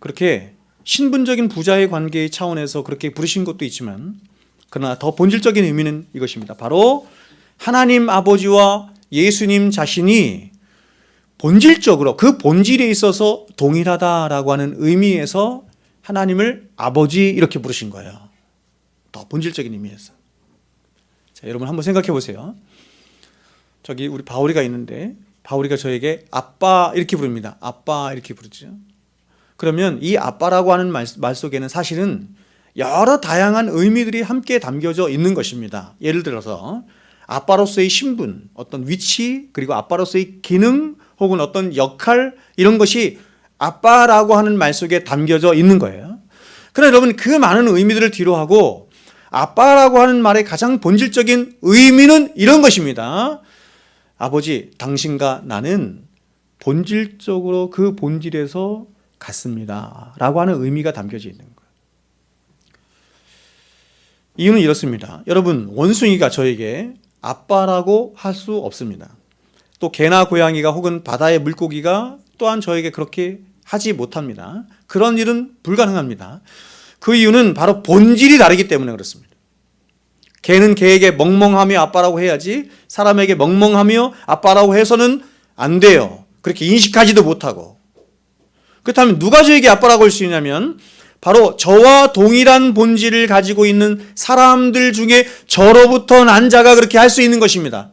그렇게 신분적인 부자의 관계의 차원에서 그렇게 부르신 것도 있지만 그러나 더 본질적인 의미는 이것입니다. 바로 하나님 아버지와 예수님 자신이 본질적으로 그 본질에 있어서 동일하다라고 하는 의미에서 하나님을 아버지 이렇게 부르신 거예요. 더 본질적인 의미에서. 자, 여러분 한번 생각해 보세요. 저기 우리 바울이가 있는데 바울이가 저에게 아빠 이렇게 부릅니다. 아빠 이렇게 부르죠. 그러면 이 아빠라고 하는 말 속에는 사실은 여러 다양한 의미들이 함께 담겨져 있는 것입니다. 예를 들어서 아빠로서의 신분, 어떤 위치, 그리고 아빠로서의 기능 혹은 어떤 역할, 이런 것이 아빠라고 하는 말 속에 담겨져 있는 거예요. 그러나 여러분, 그 많은 의미들을 뒤로하고 아빠라고 하는 말의 가장 본질적인 의미는 이런 것입니다. 아버지, 당신과 나는 본질적으로 그 본질에서 같습니다 라고 하는 의미가 담겨져 있는 거예요. 이유는 이렇습니다. 여러분, 원숭이가 저에게 아빠라고 할 수 없습니다. 또 개나 고양이가 혹은 바다의 물고기가 또한 저에게 그렇게 하지 못합니다. 그런 일은 불가능합니다. 그 이유는 바로 본질이 다르기 때문에 그렇습니다. 개는 개에게 멍멍하며 아빠라고 해야지 사람에게 멍멍하며 아빠라고 해서는 안 돼요. 그렇게 인식하지도 못하고. 그렇다면 누가 저에게 아빠라고 할 수 있냐면 바로 저와 동일한 본질을 가지고 있는 사람들 중에 저로부터 난 자가 그렇게 할 수 있는 것입니다.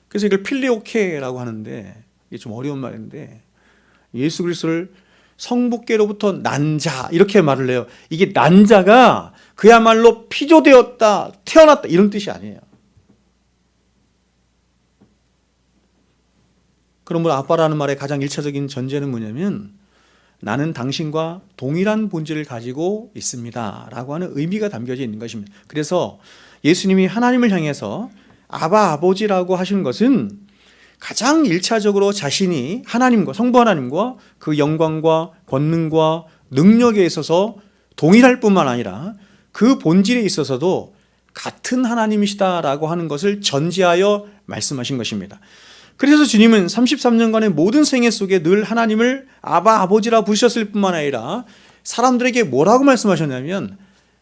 그래서 이걸 필리오케라고 하는데 이게 좀 어려운 말인데 예수 그리스도를 성부께로부터 난 자 이렇게 말을 해요. 이게 난 자가 그야말로 피조되었다, 태어났다 이런 뜻이 아니에요. 그러므로 아빠라는 말의 가장 1차적인 전제는 뭐냐면 나는 당신과 동일한 본질을 가지고 있습니다 라고 하는 의미가 담겨져 있는 것입니다. 그래서 예수님이 하나님을 향해서 아바 아버지라고 하시는 것은 가장 1차적으로 자신이 하나님과 성부 하나님과 그 영광과 권능과 능력에 있어서 동일할 뿐만 아니라 그 본질에 있어서도 같은 하나님이시다라고 하는 것을 전제하여 말씀하신 것입니다. 그래서 주님은 33년간의 모든 생애 속에 늘 하나님을 아바 아버지라 부르셨을 뿐만 아니라 사람들에게 뭐라고 말씀하셨냐면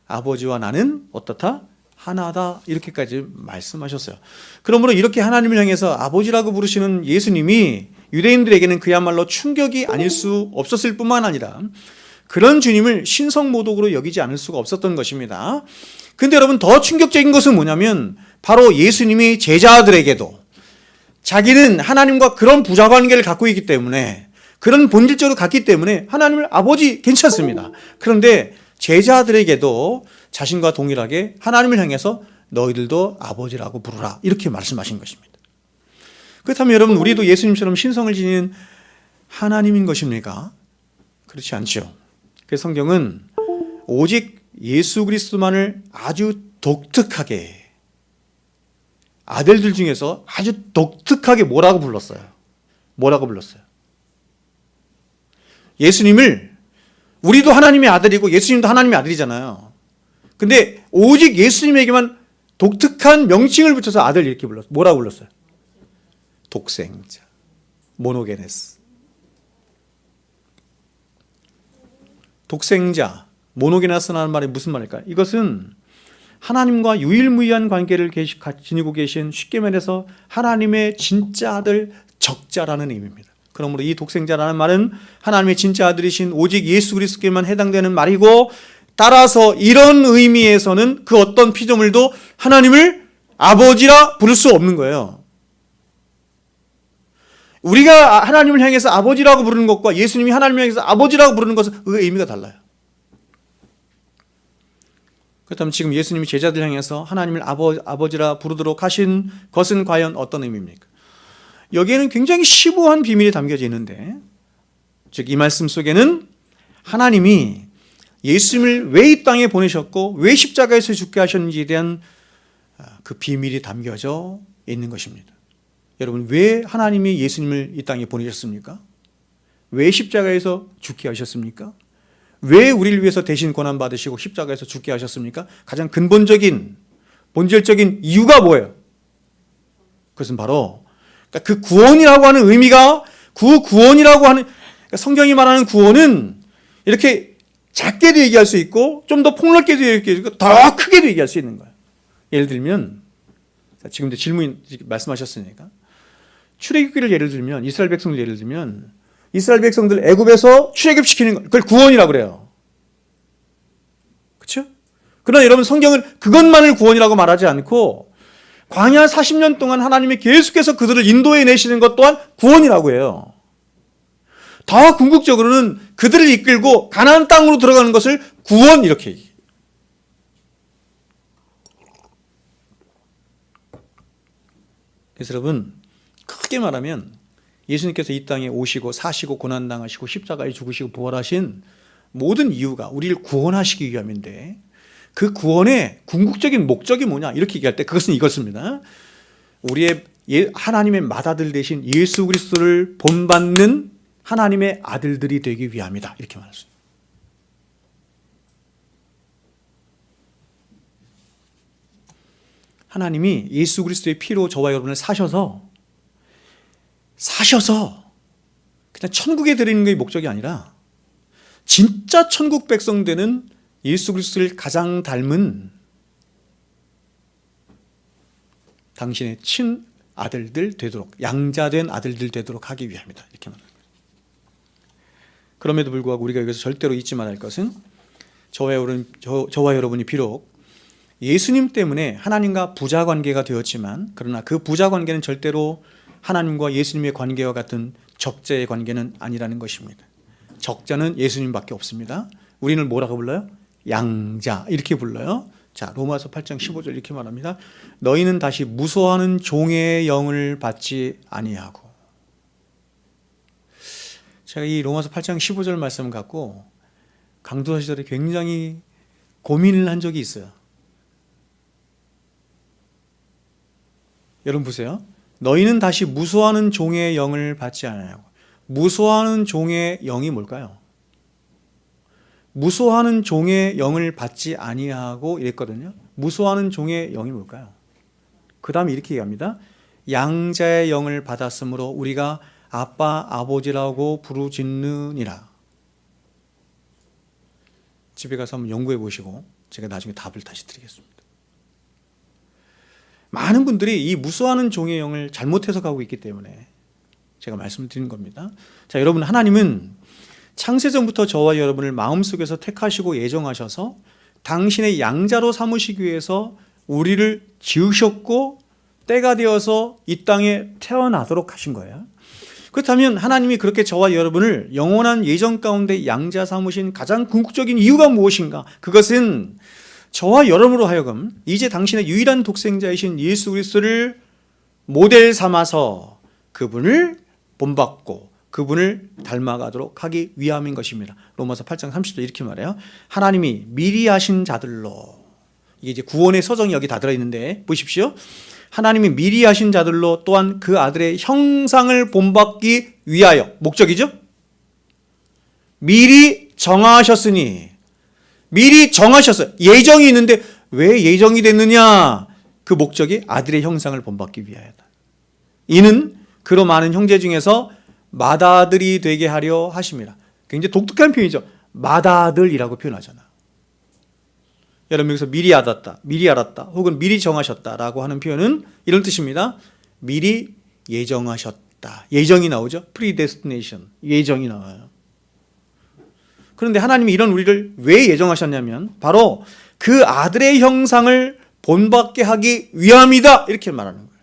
아버지와 나는 어떻다? 하나다 이렇게까지 말씀하셨어요. 그러므로 이렇게 하나님을 향해서 아버지라고 부르시는 예수님이 유대인들에게는 그야말로 충격이 아닐 수 없었을 뿐만 아니라 그런 주님을 신성모독으로 여기지 않을 수가 없었던 것입니다. 근데 여러분 더 충격적인 것은 뭐냐면 바로 예수님이 제자들에게도 자기는 하나님과 그런 부자관계를 갖고 있기 때문에 그런 본질적으로 갖기 때문에 하나님을 아버지 괜찮습니다. 그런데 제자들에게도 자신과 동일하게 하나님을 향해서 너희들도 아버지라고 부르라 이렇게 말씀하신 것입니다. 그렇다면 여러분 우리도 예수님처럼 신성을 지닌 하나님인 것입니까? 그렇지 않죠. 그래서 성경은 오직 예수 그리스도만을 아주 독특하게 아들들 중에서 아주 독특하게 뭐라고 불렀어요? 뭐라고 불렀어요? 예수님을 우리도 하나님의 아들이고 예수님도 하나님의 아들이잖아요. 근데 오직 예수님에게만 독특한 명칭을 붙여서 아들 이렇게 불렀어요. 뭐라고 불렀어요? 독생자, 모노게네스. 독생자, 모노게네스라는 말이 무슨 말일까요? 이것은 하나님과 유일무이한 관계를 지니고 계신 쉽게 말해서 하나님의 진짜 아들 적자라는 의미입니다. 그러므로 이 독생자라는 말은 하나님의 진짜 아들이신 오직 예수 그리스도께만 해당되는 말이고 따라서 이런 의미에서는 그 어떤 피조물도 하나님을 아버지라 부를 수 없는 거예요. 우리가 하나님을 향해서 아버지라고 부르는 것과 예수님이 하나님을 향해서 아버지라고 부르는 것은 그 의미가 달라요. 그렇다면 지금 예수님이 제자들 향해서 하나님을 아버지라 부르도록 하신 것은 과연 어떤 의미입니까? 여기에는 굉장히 심오한 비밀이 담겨져 있는데 즉 이 말씀 속에는 하나님이 예수님을 왜 이 땅에 보내셨고 왜 십자가에서 죽게 하셨는지에 대한 그 비밀이 담겨져 있는 것입니다. 여러분 왜 하나님이 예수님을 이 땅에 보내셨습니까? 왜 십자가에서 죽게 하셨습니까? 왜 우리를 위해서 대신 고난받으시고 십자가에서 죽게 하셨습니까? 가장 근본적인 본질적인 이유가 뭐예요? 그것은 바로 그 구원이라고 하는 의미가 그 구원이라고 하는 성경이 말하는 구원은 이렇게 작게도 얘기할 수 있고 좀 더 폭넓게도 얘기할 수 있고 더 크게도 얘기할 수 있는 거예요. 예를 들면 지금도 질문 말씀하셨으니까 출애굽기를 예를 들면 이스라엘 백성들 예를 들면 이스라엘 백성들 애굽에서 출애굽시키는 거 그걸 구원이라고 그래요. 그렇죠? 그러나 여러분, 성경은 그것만을 구원이라고 말하지 않고 광야 40년 동안 하나님이 계속해서 그들을 인도해 내시는 것 또한 구원이라고 해요. 더 궁극적으로는 그들을 이끌고 가나안 땅으로 들어가는 것을 구원, 이렇게 얘기해요. 그래서 여러분, 크게 말하면 예수님께서 이 땅에 오시고 사시고 고난당하시고 십자가에 죽으시고 부활하신 모든 이유가 우리를 구원하시기 위함인데, 그 구원의 궁극적인 목적이 뭐냐 이렇게 얘기할 때 그것은 이것입니다. 우리의 하나님의 맏아들 되신 예수 그리스도를 본받는 하나님의 아들들이 되기 위함이다, 이렇게 말했습니다. 하나님이 예수 그리스도의 피로 저와 여러분을 사셔서 그냥 천국에 드리는 게 목적이 아니라 진짜 천국 백성 되는 예수 그리스도를 가장 닮은 당신의 친아들들 되도록, 양자된 아들들 되도록 하기 위함이다, 이렇게 말합니다. 그럼에도 불구하고 우리가 여기서 절대로 잊지 말아야 할 것은 저와 여러분이 비록 예수님 때문에 하나님과 부자 관계가 되었지만, 그러나 그 부자 관계는 절대로 하나님과 예수님의 관계와 같은 적자의 관계는 아니라는 것입니다. 적자는 예수님밖에 없습니다. 우리는 뭐라고 불러요? 양자, 이렇게 불러요. 자, 로마서 8장 15절 이렇게 말합니다. 너희는 다시 무소하는 종의 영을 받지 아니하고. 제가 이 로마서 8장 15절 말씀을 갖고 강도사 시절에 굉장히 고민을 한 적이 있어요. 여러분 보세요. 너희는 다시 무소하는 종의 영을 받지 않아요. 무소하는 종의 영이 뭘까요? 무소하는 종의 영을 받지 아니하고 이랬거든요. 무소하는 종의 영이 뭘까요? 그 다음에 이렇게 얘기합니다. 양자의 영을 받았으므로 우리가 아빠 아버지라고 부르짖느니라. 집에 가서 한번 연구해 보시고 제가 나중에 답을 다시 드리겠습니다. 많은 분들이 이 무소하는 종의 영을 잘못 해석하고 있기 때문에 제가 말씀을 드린 겁니다. 자, 여러분, 하나님은 창세전부터 저와 여러분을 마음속에서 택하시고 예정하셔서 당신의 양자로 삼으시기 위해서 우리를 지으셨고 때가 되어서 이 땅에 태어나도록 하신 거예요. 그렇다면 하나님이 그렇게 저와 여러분을 영원한 예정 가운데 양자 삼으신 가장 궁극적인 이유가 무엇인가? 그것은 저와 여러분으로 하여금 이제 당신의 유일한 독생자이신 예수 그리스도를 모델 삼아서 그분을 본받고 그분을 닮아가도록 하기 위함인 것입니다. 로마서 8장 30절 이렇게 말해요. 하나님이 미리 하신 자들로, 이게 이제 구원의 서정이 여기 다 들어있는데 보십시오. 하나님이 미리 하신 자들로 또한 그 아들의 형상을 본받기 위하여, 목적이죠. 미리 정하셨으니, 미리 정하셨어요. 예정이 있는데 왜 예정이 됐느냐? 그 목적이 아들의 형상을 본받기 위하여다. 이는 그로 많은 형제 중에서 맏아들이 되게 하려 하십니다. 굉장히 독특한 표현이죠. 맏아들이라고 표현하잖아. 여러분, 여기서 미리 알았다, 혹은 미리 정하셨다라고 하는 표현은 이런 뜻입니다. 미리 예정하셨다. 예정이 나오죠. predestination, 예정이 나와요. 그런데 하나님이 이런 우리를 왜 예정하셨냐면 바로 그 아들의 형상을 본받게 하기 위함이다, 이렇게 말하는 거예요.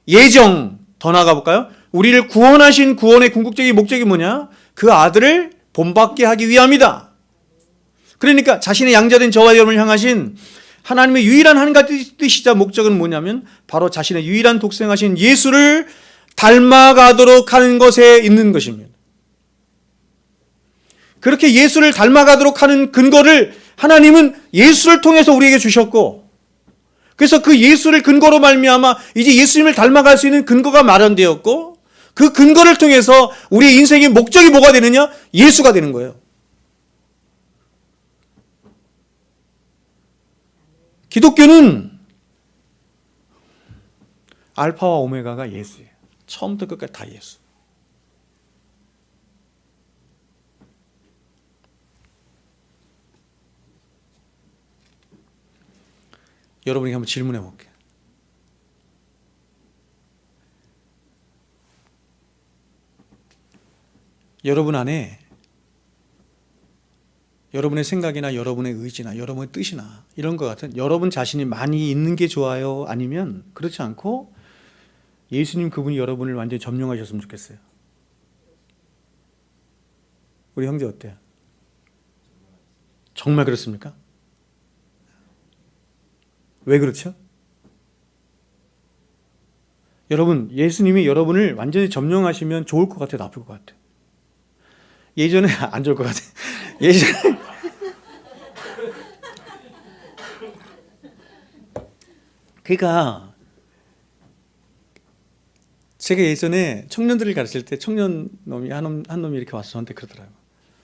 예정, 더 나아가 볼까요? 우리를 구원하신 구원의 궁극적인 목적이 뭐냐? 그 아들을 본받게 하기 위함이다. 그러니까 자신의 양자된 저와 여러분을 향하신 하나님의 유일한 한 가지 뜻이자 목적은 뭐냐면 바로 자신의 유일한 독생하신 예수를 닮아가도록 하는 것에 있는 것입니다. 그렇게 예수를 닮아가도록 하는 근거를 하나님은 예수를 통해서 우리에게 주셨고, 그래서 그 예수를 근거로 말미암아 이제 예수님을 닮아갈 수 있는 근거가 마련되었고, 그 근거를 통해서 우리의 인생의 목적이 뭐가 되느냐? 예수가 되는 거예요. 기독교는 알파와 오메가가 예수예요. 처음부터 끝까지 다 예수. 여러분에게 한번 질문해 볼게요. 여러분 안에 여러분의 생각이나 여러분의 의지나 여러분의 뜻이나 이런 것 같은 여러분 자신이 많이 있는 게 좋아요? 아니면 그렇지 않고 예수님 그분이 여러분을 완전히 점령하셨으면 좋겠어요? 우리 형제 어때요? 정말 그렇습니까? 왜 그렇죠? 여러분, 예수님이 여러분을 완전히 점령하시면 좋을 것 같아요? 나쁠 것 같아요? 예전에 안 좋을 것 같아요. 예전에 그러니까 제가 예전에 청년들을 가르칠 때 청년 놈이 한 놈이 이렇게 와서 저한테 그러더라고요.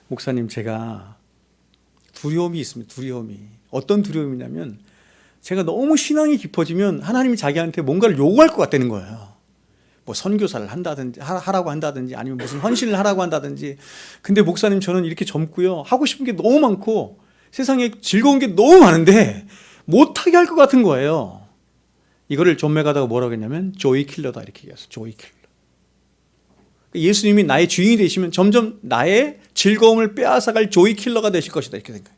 목사님, 제가 두려움이 있습니다. 두려움이. 어떤 두려움이냐면 제가 너무 신앙이 깊어지면 하나님이 자기한테 뭔가를 요구할 것 같다는 거예요. 뭐 선교사를 한다든지 하라고 한다든지 아니면 무슨 헌신을 하라고 한다든지. 근데 목사님, 저는 이렇게 젊고요, 하고 싶은 게 너무 많고 세상에 즐거운 게 너무 많은데 못하게 할 것 같은 거예요. 이거를 존 맥가다가 뭐라고 했냐면 조이 킬러다 이렇게 얘기했어요. 조이 킬러. 예수님이 나의 주인이 되시면 점점 나의 즐거움을 빼앗아갈 조이 킬러가 되실 것이다 이렇게 생각해요.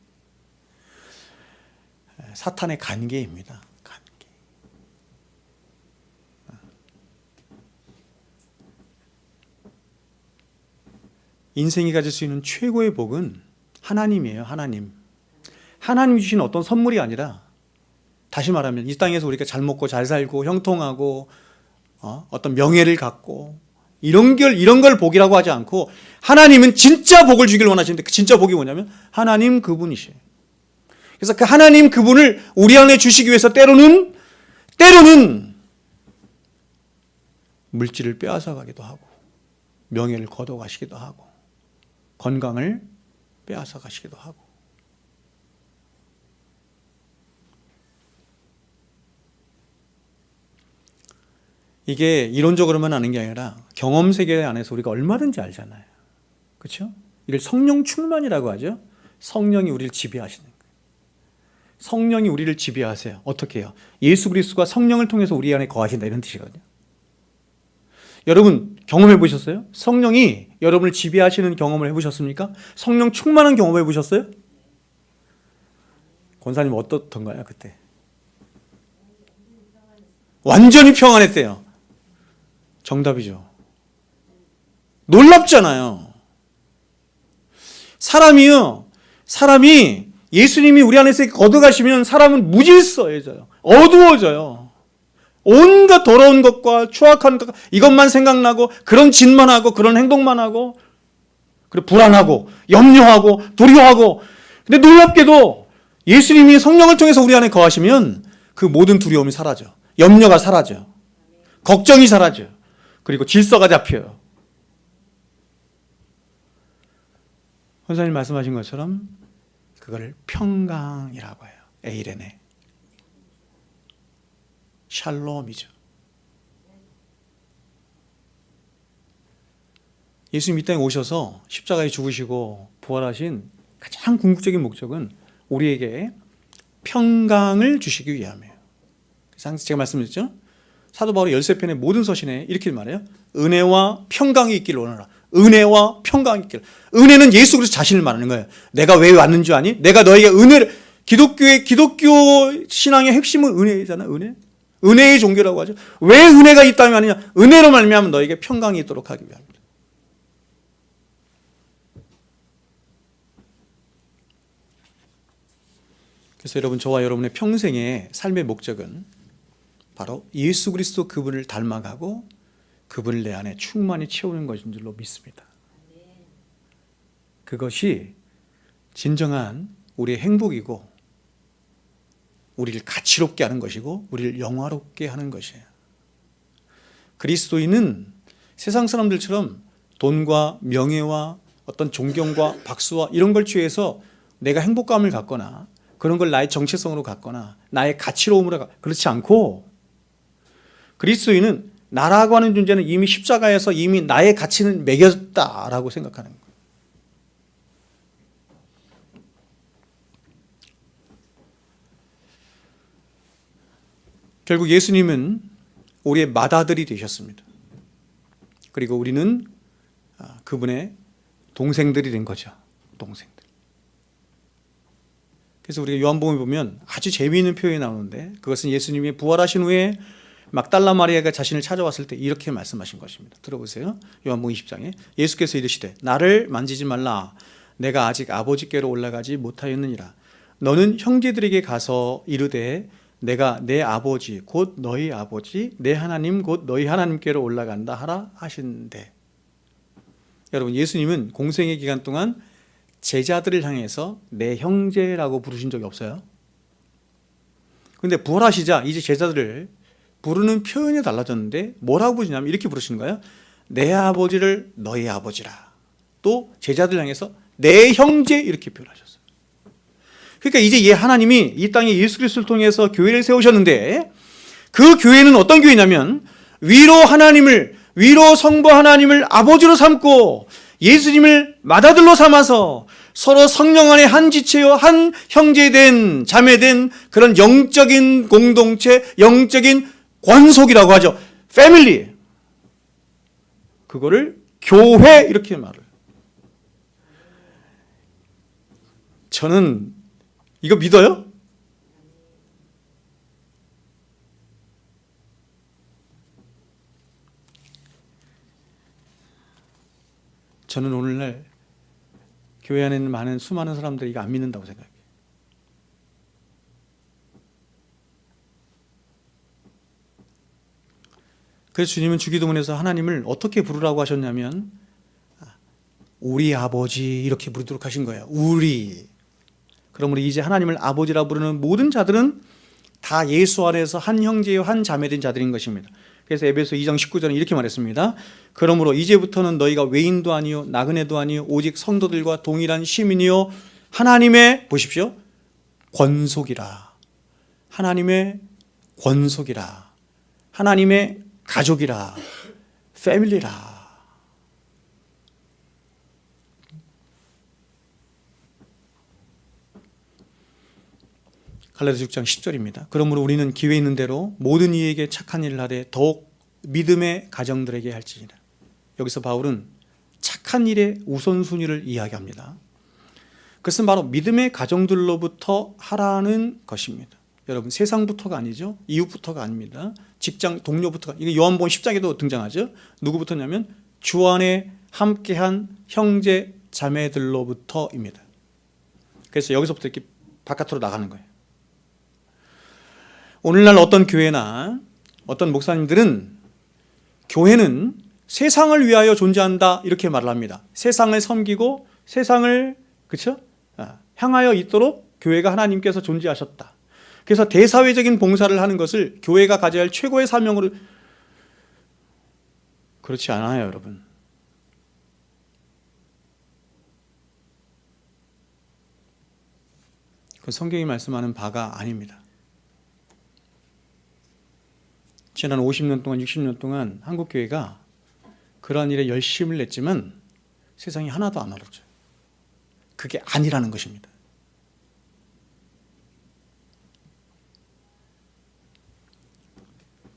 사탄의 관계입니다. 관계. 인생이 가질 수 있는 최고의 복은 하나님이에요. 하나님. 하나님이 주신 어떤 선물이 아니라, 다시 말하면 이 땅에서 우리가 잘 먹고 잘 살고 형통하고 어떤 명예를 갖고 이런 걸 복이라고 하지 않고, 하나님은 진짜 복을 주길 원하시는데 그 진짜 복이 뭐냐면 하나님 그분이시에요. 그래서 그 하나님 그분을 우리 안에 주시기 위해서 때로는 물질을 빼앗아 가기도 하고 명예를 거둬 가시기도 하고 건강을 빼앗아 가시기도 하고. 이게 이론적으로만 아는 게 아니라 경험 세계 안에서 우리가 얼마든지 알잖아요. 그렇죠? 이걸 성령 충만이라고 하죠. 성령이 우리를 지배하시는 거예요. 성령이 우리를 지배하세요. 어떻게 해요? 예수 그리스도가 성령을 통해서 우리 안에 거하신다 이런 뜻이거든요. 여러분 경험해 보셨어요? 성령이 여러분을 지배하시는 경험을 해보셨습니까? 성령 충만한 경험해 보셨어요? 권사님 어떻던가요 그때? 완전히 평안했대요. 정답이죠. 놀랍잖아요. 사람이 예수님이 우리 안에서 걷어가시면 사람은 무질서해져요. 어두워져요. 온갖 더러운 것과 추악한 것, 이것만 생각나고 그런 짓만 하고 그런 행동만 하고, 그리고 불안하고 염려하고 두려워하고. 근데 놀랍게도 예수님이 성령을 통해서 우리 안에 거하시면 그 모든 두려움이 사라져. 염려가 사라져. 걱정이 사라져. 그리고 질서가 잡혀요. 선생님 말씀하신 것처럼 그걸 평강이라고 해요. 에이레네. 샬롬이죠. 예수님 이 땅에 오셔서 십자가에 죽으시고 부활하신 가장 궁극적인 목적은 우리에게 평강을 주시기 위함이에요. 그래서 제가 말씀드렸죠. 사도 바울이 13편의 모든 서신에 이렇게 말해요. 은혜와 평강이 있기를 원하라. 은혜와 평강이 있기를. 은혜는 예수 그리스도 자신을 말하는 거예요. 내가 왜 왔는 줄 아니? 내가 너에게 은혜를, 기독교 신앙의 핵심은 은혜잖아요. 은혜의 종교라고 하죠. 왜 은혜가 있다면 아니냐? 은혜로 말미암아 너에게 평강이 있도록 하기 위함입니다. 그래서 여러분, 저와 여러분의 평생의 삶의 목적은 바로 예수 그리스도 그분을 닮아가고 그분을 내 안에 충만히 채우는 것인 줄로 믿습니다. 그것이 진정한 우리의 행복이고 우리를 가치롭게 하는 것이고 우리를 영화롭게 하는 것이에요. 그리스도인은 세상 사람들처럼 돈과 명예와 어떤 존경과 박수와 이런 걸 취해서 내가 행복감을 갖거나 그런 걸 나의 정체성으로 갖거나 나의 가치로움으로 그렇지 않고, 그리스도인은 나라고 하는 존재는 이미 십자가에서 이미 나의 가치는 매겼다라고 생각하는 거예요. 결국 예수님은 우리의 맏아들이 되셨습니다. 그리고 우리는 그분의 동생들이 된 거죠. 동생들. 그래서 우리가 요한복음에 보면 아주 재미있는 표현이 나오는데, 그것은 예수님이 부활하신 후에 막달라 마리아가 자신을 찾아왔을 때 이렇게 말씀하신 것입니다. 들어보세요. 요한복음 20장에 예수께서 이르시되 나를 만지지 말라. 내가 아직 아버지께로 올라가지 못하였느니라. 너는 형제들에게 가서 이르되 내가 내 아버지 곧 너희 아버지 내 하나님 곧 너희 하나님께로 올라간다 하라 하신대. 여러분, 예수님은 공생의 기간 동안 제자들을 향해서 내 형제라고 부르신 적이 없어요. 그런데 부활하시자 이제 제자들을 부르는 표현이 달라졌는데 뭐라고 부르시냐면 이렇게 부르시는 거예요. 내 아버지를 너희 아버지라. 또 제자들 향해서 내 형제 이렇게 표현하셨어요. 그러니까 이제 하나님이 이 땅에 예수 그리스도를 통해서 교회를 세우셨는데, 그 교회는 어떤 교회냐면 위로 성부 하나님을 아버지로 삼고 예수님을 맏아들로 삼아서 서로 성령 안에 한 지체요 한 형제된 자매된 그런 영적인 공동체, 영적인 권속이라고 하죠. 패밀리. 그거를 교회 이렇게 말을. 저는 이거 믿어요? 저는 오늘날 교회 안에 있는 수많은 사람들이 이거 안 믿는다고 생각해요. 그래서 주님은 주기도문에서 하나님을 어떻게 부르라고 하셨냐면 우리 아버지 이렇게 부르도록 하신 거예요. 우리. 그러므로 이제 하나님을 아버지라 부르는 모든 자들은 다 예수 안에서 한 형제요 한 자매된 자들인 것입니다. 그래서 에베소 2장 19절은 이렇게 말했습니다. 그러므로 이제부터는 너희가 외인도 아니요 나그네도 아니요 오직 성도들과 동일한 시민이요 하나님의, 보십시오, 권속이라. 하나님의 권속이라. 하나님의 가족이라. 패밀리라. 갈라디아서 6장 10절입니다. 그러므로 우리는 기회 있는 대로 모든 이에게 착한 일을 하되 더욱 믿음의 가정들에게 할지니라. 여기서 바울은 착한 일의 우선순위를 이야기합니다. 그것은 바로 믿음의 가정들로부터 하라는 것입니다. 여러분, 세상부터가 아니죠. 이웃부터가 아닙니다. 직장 동료부터가. 이게 요한복음 10장에도 등장하죠. 누구부터냐면 주 안에 함께한 형제 자매들로부터입니다. 그래서 여기서부터 이렇게 바깥으로 나가는 거예요. 오늘날 어떤 교회나 어떤 목사님들은 교회는 세상을 위하여 존재한다 이렇게 말을 합니다. 세상을 섬기고 세상을 향하여 있도록 교회가 하나님께서 존재하셨다. 그래서 대사회적인 봉사를 하는 것을 교회가 가져야 할 최고의 사명으로. 그렇지 않아요, 여러분. 그 성경이 말씀하는 바가 아닙니다. 지난 50년 동안 60년 동안 한국교회가 그러한 일에 열심을 냈지만 세상이 하나도 안 알아줘요. 그게 아니라는 것입니다.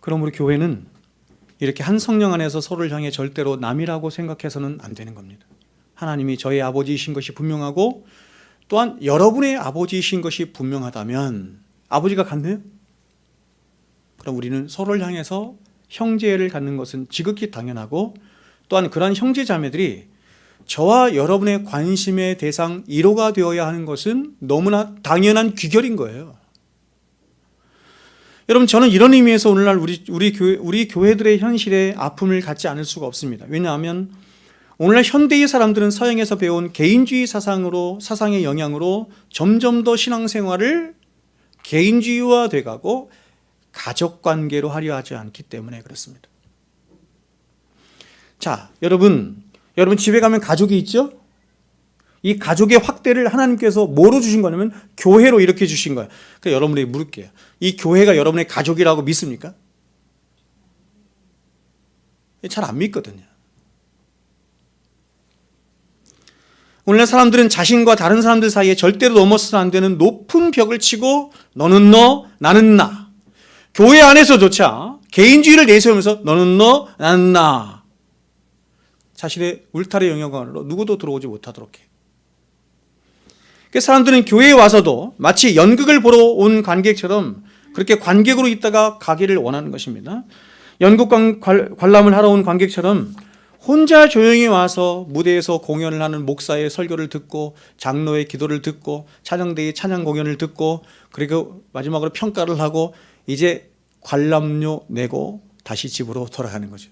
그러므로 교회는 이렇게 한 성령 안에서 서로를 향해 절대로 남이라고 생각해서는 안 되는 겁니다. 하나님이 저의 아버지이신 것이 분명하고 또한 여러분의 아버지이신 것이 분명하다면, 아버지가 같네요? 그럼 우리는 서로를 향해서 형제를 갖는 것은 지극히 당연하고, 또한 그러한 형제 자매들이 저와 여러분의 관심의 대상 1호가 되어야 하는 것은 너무나 당연한 귀결인 거예요. 여러분, 저는 이런 의미에서 오늘날 우리 교회들의 현실에 아픔을 갖지 않을 수가 없습니다. 왜냐하면 오늘날 현대의 사람들은 서양에서 배운 개인주의 사상의 영향으로 점점 더 신앙생활을 개인주의화 돼가고 가족관계로 하려 하지 않기 때문에 그렇습니다. 자, 여러분 집에 가면 가족이 있죠? 이 가족의 확대를 하나님께서 뭐로 주신 거냐면 교회로 이렇게 주신 거예요. 그러니까 여러분에게 물을게요. 이 교회가 여러분의 가족이라고 믿습니까? 잘 안 믿거든요. 오늘날 사람들은 자신과 다른 사람들 사이에 절대로 넘어서는 안 되는 높은 벽을 치고 너는 너, 나는 나. 교회 안에서조차 개인주의를 내세우면서 너는 너, 나는 나. 자신의 울타리 영역 안으로 누구도 들어오지 못하도록 해. 그 사람들은 교회에 와서도 마치 연극을 보러 온 관객처럼 그렇게 관객으로 있다가 가기를 원하는 것입니다. 연극 관람을 하러 온 관객처럼 혼자 조용히 와서 무대에서 공연을 하는 목사의 설교를 듣고 장로의 기도를 듣고 찬양대의 찬양 공연을 듣고 그리고 마지막으로 평가를 하고 이제 관람료 내고 다시 집으로 돌아가는 거죠.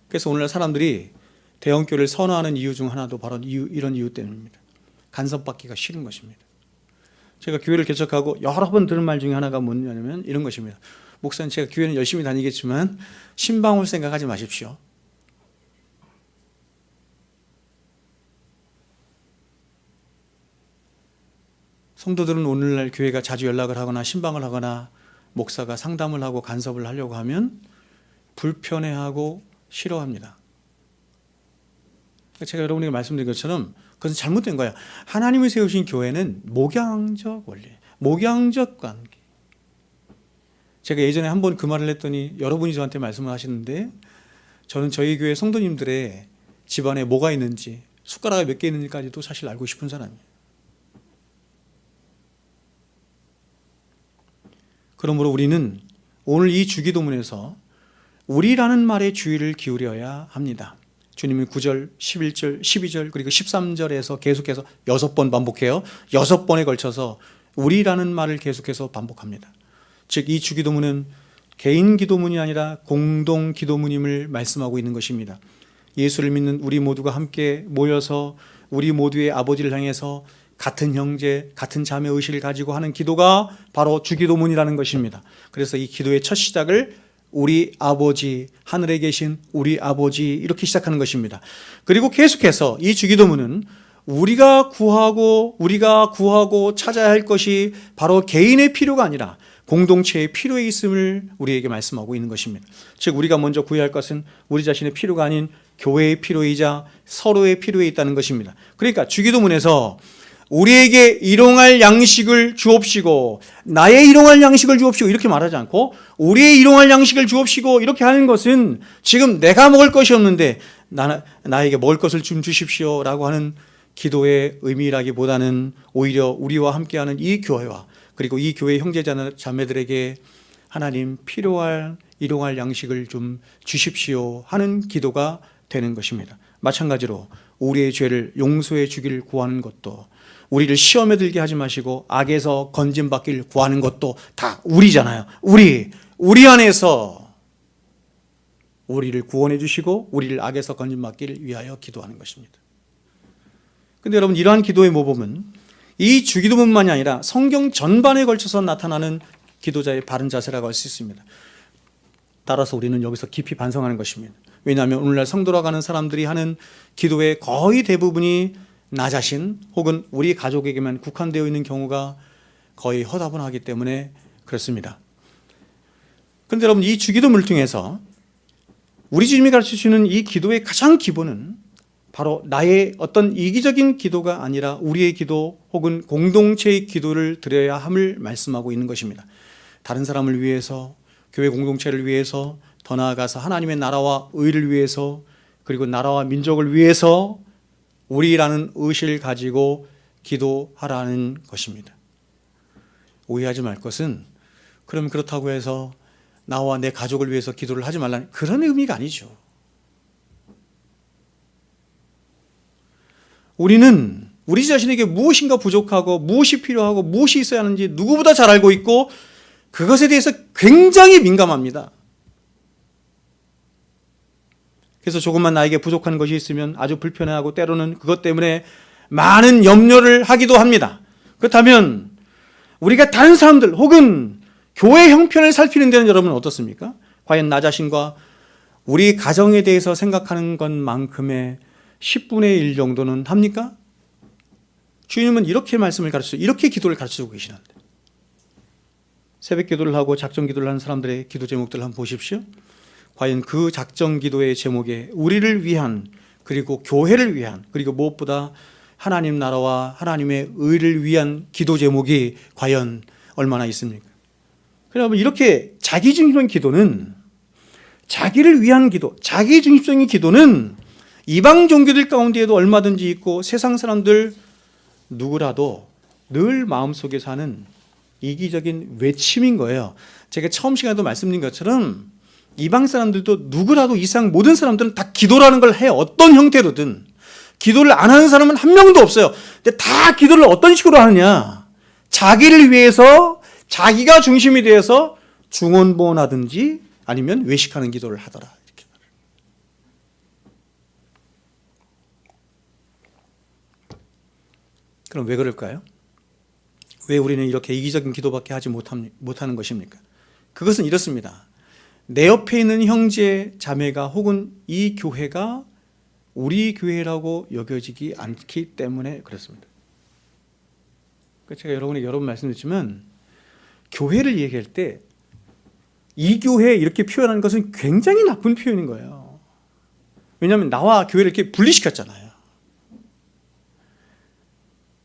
그래서 오늘날 사람들이 대형교회를 선호하는 이유 중 하나도 바로 이런 이유 때문입니다. 간섭받기가 싫은 것입니다. 제가 교회를 개척하고 여러 번 들은 말 중에 하나가 뭐냐면 이런 것입니다. 목사님, 제가 교회는 열심히 다니겠지만 신방울 생각하지 마십시오. 성도들은 오늘날 교회가 자주 연락을 하거나 신방을 하거나 목사가 상담을 하고 간섭을 하려고 하면 불편해하고 싫어합니다. 제가 여러분에게 말씀드린 것처럼 그것은 잘못된 거예요. 하나님이 세우신 교회는 목양적 원리, 목양적 관계. 제가 예전에 한번 그 말을 했더니 여러분이 저한테 말씀을 하시는데 저는 저희 교회 성도님들의 집안에 뭐가 있는지 숟가락이 몇 개 있는지까지도 사실 알고 싶은 사람이에요. 그러므로 우리는 오늘 이 주기도문에서 우리라는 말에 주의를 기울여야 합니다. 주님은 9절, 11절, 12절 그리고 13절에서 계속해서 6번 반복해요. 6번에 걸쳐서 우리라는 말을 계속해서 반복합니다. 즉 이 주기도문은 개인 기도문이 아니라 공동 기도문임을 말씀하고 있는 것입니다. 예수를 믿는 우리 모두가 함께 모여서 우리 모두의 아버지를 향해서 같은 형제, 같은 자매 의식을 가지고 하는 기도가 바로 주기도문이라는 것입니다. 그래서 이 기도의 첫 시작을 우리 아버지, 하늘에 계신 우리 아버지 이렇게 시작하는 것입니다. 그리고 계속해서 이 주기도문은 우리가 구하고 찾아야 할 것이 바로 개인의 필요가 아니라 공동체의 필요에 있음을 우리에게 말씀하고 있는 것입니다. 즉 우리가 먼저 구해야 할 것은 우리 자신의 필요가 아닌 교회의 필요이자 서로의 필요에 있다는 것입니다. 그러니까 주기도문에서 우리에게 일용할 양식을 주옵시고 나의 일용할 양식을 주옵시고 이렇게 말하지 않고 우리의 일용할 양식을 주옵시고 이렇게 하는 것은 지금 내가 먹을 것이 없는데 나에게 먹을 것을 좀 주십시오 라고 하는 기도의 의미라기보다는 오히려 우리와 함께하는 이 교회와 그리고 이 교회 형제자매들에게 하나님 필요할 일용할 양식을 좀 주십시오 하는 기도가 되는 것입니다. 마찬가지로 우리의 죄를 용서해 주기를 구하는 것도 우리를 시험에 들게 하지 마시고 악에서 건짐받기를 구하는 것도 다 우리잖아요. 우리 안에서 우리를 구원해 주시고 우리를 악에서 건짐받기를 위하여 기도하는 것입니다. 그런데 여러분 이러한 기도의 모범은 이 주기도문만이 아니라 성경 전반에 걸쳐서 나타나는 기도자의 바른 자세라고 할 수 있습니다. 따라서 우리는 여기서 깊이 반성하는 것입니다. 왜냐하면 오늘날 성도라고 하는 사람들이 하는 기도의 거의 대부분이 나 자신 혹은 우리 가족에게만 국한되어 있는 경우가 거의 허다분하기 때문에 그렇습니다. 그런데 여러분 이 주기도문을 통해서 우리 주님이 가르쳐주시는 이 기도의 가장 기본은 바로 나의 어떤 이기적인 기도가 아니라 우리의 기도 혹은 공동체의 기도를 드려야 함을 말씀하고 있는 것입니다. 다른 사람을 위해서, 교회 공동체를 위해서, 더 나아가서 하나님의 나라와 의를 위해서, 그리고 나라와 민족을 위해서 우리라는 의식을 가지고 기도하라는 것입니다. 오해하지 말 것은 그럼 그렇다고 해서 나와 내 가족을 위해서 기도를 하지 말라는 그런 의미가 아니죠. 우리는 우리 자신에게 무엇인가 부족하고 무엇이 필요하고 무엇이 있어야 하는지 누구보다 잘 알고 있고 그것에 대해서 굉장히 민감합니다. 그래서 조금만 나에게 부족한 것이 있으면 아주 불편해하고 때로는 그것 때문에 많은 염려를 하기도 합니다. 그렇다면 우리가 다른 사람들 혹은 교회 형편을 살피는 데는 여러분은 어떻습니까? 과연 나 자신과 우리 가정에 대해서 생각하는 것만큼의 10분의 1 정도는 합니까? 주님은 이렇게 말씀을 가르치고 이렇게 기도를 가르치고 계시는데 새벽 기도를 하고 작정 기도를 하는 사람들의 기도 제목들을 한번 보십시오. 과연 그 작정 기도의 제목에 우리를 위한 그리고 교회를 위한 그리고 무엇보다 하나님 나라와 하나님의 의를 위한 기도 제목이 과연 얼마나 있습니까? 그러면 이렇게 자기중심적인 기도는 자기를 위한 기도, 자기중심적인 기도는 이방 종교들 가운데에도 얼마든지 있고 세상 사람들 누구라도 늘 마음속에 사는 이기적인 외침인 거예요. 제가 처음 시간에도 말씀드린 것처럼 이방 사람들도 누구라도 이상 모든 사람들은 다 기도라는 걸 해요. 어떤 형태로든. 기도를 안 하는 사람은 한 명도 없어요. 근데 다 기도를 어떤 식으로 하느냐. 자기를 위해서 자기가 중심이 되어서 중언부언하든지 아니면 외식하는 기도를 하더라. 이렇게. 그럼 왜 그럴까요? 왜 우리는 이렇게 이기적인 기도밖에 하지 못하는 것입니까? 그것은 이렇습니다. 내 옆에 있는 형제, 자매가 혹은 이 교회가 우리 교회라고 여겨지기 않기 때문에 그렇습니다. 제가 여러분에게 여러 번 말씀드렸지만 교회를 얘기할 때 이 교회 이렇게 표현하는 것은 굉장히 나쁜 표현인 거예요. 왜냐하면 나와 교회를 이렇게 분리시켰잖아요.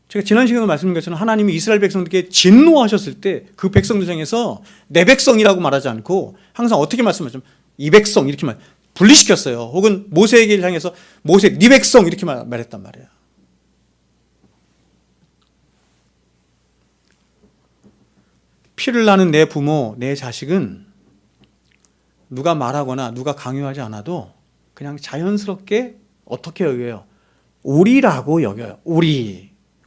제가 지난 시간에 말씀드린 것처럼 하나님이 이스라엘 백성들에게 진노하셨을 때 그 백성들 중에서 내 백성이라고 말하지 않고 항상 어떻게 말씀하셨죠? 이 백성 이렇게 분리시켰어요. 혹은 모세에게 향해서 모세 네 백성 이렇게 말했단 말이에요. 피를 나는 내 부모, 내 자식은 누가 말하거나 누가 강요하지 않아도 그냥 자연스럽게 어떻게 여겨요? 우리라고 여겨요.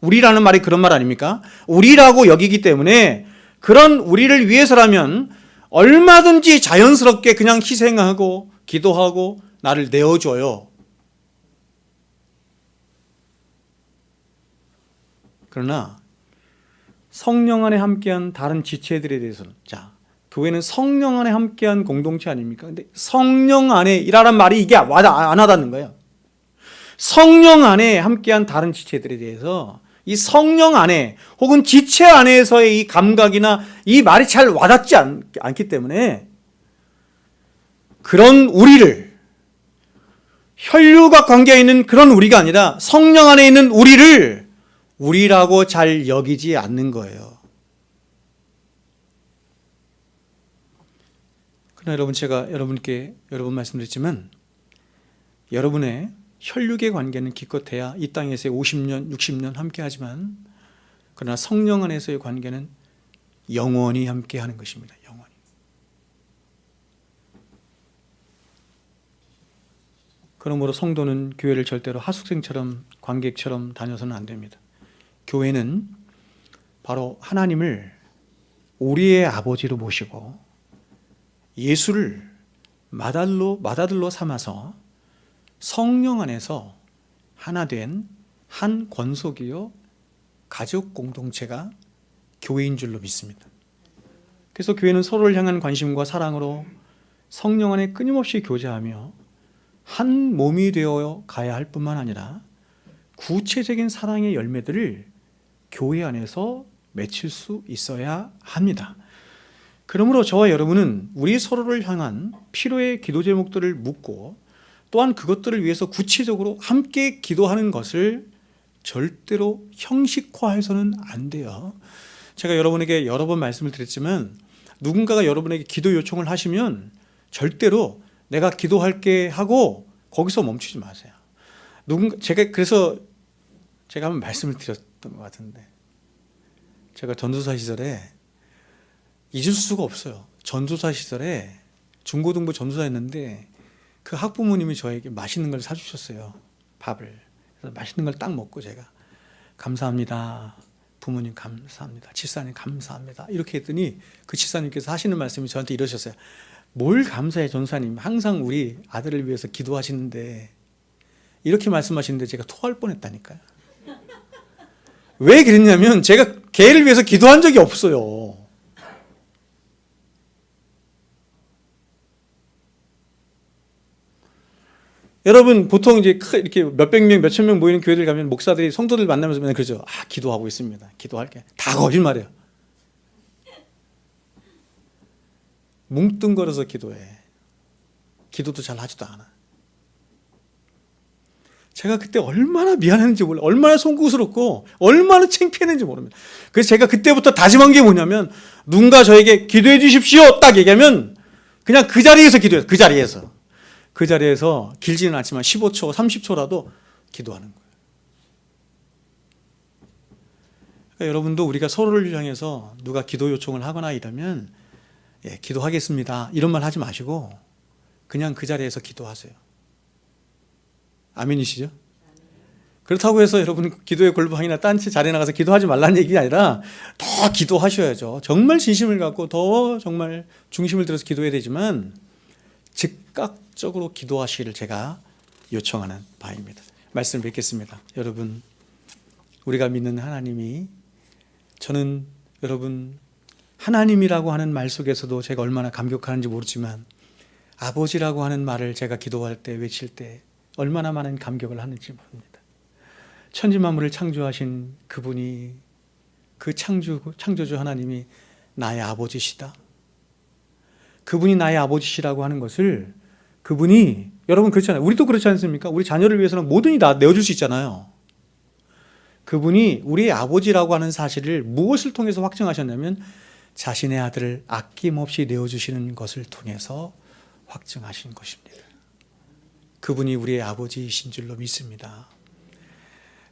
우리라는 말이 그런 말 아닙니까? 우리라고 여기기 때문에 그런 우리를 위해서라면 얼마든지 자연스럽게 그냥 희생하고 기도하고 나를 내어줘요. 그러나 성령 안에 함께한 다른 지체들에 대해서는 교회는 성령 안에 함께한 공동체 아닙니까? 근데 성령 안에 이라는 말이 이게 안 와닿는 거예요. 성령 안에 함께한 다른 지체들에 대해서 이 성령 안에 혹은 지체 안에서의 이 감각이나 이 말이 잘 와닿지 않기 때문에 그런 우리를 혈육과 관계에 있는 그런 우리가 아니라 성령 안에 있는 우리를 우리라고 잘 여기지 않는 거예요. 그러나 여러분 제가 여러분께 여러 번 말씀드렸지만 여러분의 혈육의 관계는 기껏해야 이 땅에서의 50년, 60년 함께 하지만 그러나 성령 안에서의 관계는 영원히 함께 하는 것입니다. 영원히. 그러므로 성도는 교회를 절대로 하숙생처럼 관객처럼 다녀서는 안 됩니다. 교회는 바로 하나님을 우리의 아버지로 모시고 예수를 맏아들로 삼아서 성령 안에서 하나 된 한 권속이요 가족 공동체가 교회인 줄로 믿습니다. 그래서 교회는 서로를 향한 관심과 사랑으로 성령 안에 끊임없이 교제하며 한 몸이 되어 가야 할 뿐만 아니라 구체적인 사랑의 열매들을 교회 안에서 맺힐 수 있어야 합니다. 그러므로 저와 여러분은 우리 서로를 향한 필요의 기도 제목들을 묻고 또한 그것들을 위해서 구체적으로 함께 기도하는 것을 절대로 형식화해서는 안 돼요. 제가 여러분에게 여러 번 말씀을 드렸지만 누군가가 여러분에게 기도 요청을 하시면 절대로 내가 기도할게 하고 거기서 멈추지 마세요. 그래서 제가 한번 말씀을 드렸던 것 같은데 제가 전도사 시절에 잊을 수가 없어요. 전도사 시절에 중고등부 전도사였는데 그 학부모님이 저에게 맛있는 걸 사주셨어요. 밥을. 그래서 맛있는 걸 딱 먹고 제가 감사합니다. 부모님 감사합니다. 집사님 감사합니다. 이렇게 했더니 그 집사님께서 하시는 말씀이 저한테 이러셨어요. 뭘 감사해 전사님. 항상 우리 아들을 위해서 기도하시는데 이렇게 말씀하시는데 제가 토할 뻔했다니까요. 왜 그랬냐면 제가 걔를 위해서 기도한 적이 없어요. 여러분 보통 이제 이렇게 몇백 명, 몇천 명 모이는 교회들 가면 목사들이 성도들 만나면서 맨날 그러죠. 기도하고 있습니다. 기도할게. 다 거짓말이에요. 뭉뚱거려서 기도해. 기도도 잘 하지도 않아. 제가 그때 얼마나 미안했는지 몰라요. 얼마나 송구스럽고 얼마나 창피했는지 모릅니다. 그래서 제가 그때부터 다짐한 게 뭐냐면 누군가 저에게 기도해 주십시오 딱 얘기하면 그냥 그 자리에서 기도해요. 그 자리에서. 그 자리에서 길지는 않지만 15초, 30초라도 기도하는 거예요. 그러니까 여러분도 우리가 서로를 향해서 누가 기도 요청을 하거나 이러면 기도하겠습니다 이런 말 하지 마시고 그냥 그 자리에서 기도하세요. 아멘이시죠? 그렇다고 해서 여러분 기도의 골방이나 딴 자리에 나가서 기도하지 말라는 얘기가 아니라 더 기도하셔야죠. 정말 진심을 갖고 더 정말 중심을 들여서 기도해야 되지만 즉각적으로 기도하시기를 제가 요청하는 바입니다. 말씀을 뵙겠습니다. 여러분, 우리가 믿는 하나님이, 저는 여러분 하나님이라고 하는 말 속에서도 제가 얼마나 감격하는지 모르지만 아버지라고 하는 말을 제가 기도할 때, 외칠 때 얼마나 많은 감격을 하는지 모릅니다. 천지만물을 창조하신 그분이, 그 창조주 하나님이 나의 아버지시다. 그분이 나의 아버지시라고 하는 것을, 그분이, 여러분 그렇잖아요. 우리도 그렇지 않습니까? 우리 자녀를 위해서는 뭐든지 다 내어줄 수 있잖아요. 그분이 우리의 아버지라고 하는 사실을 무엇을 통해서 확증하셨냐면 자신의 아들을 아낌없이 내어주시는 것을 통해서 확증하신 것입니다. 그분이 우리의 아버지이신 줄로 믿습니다.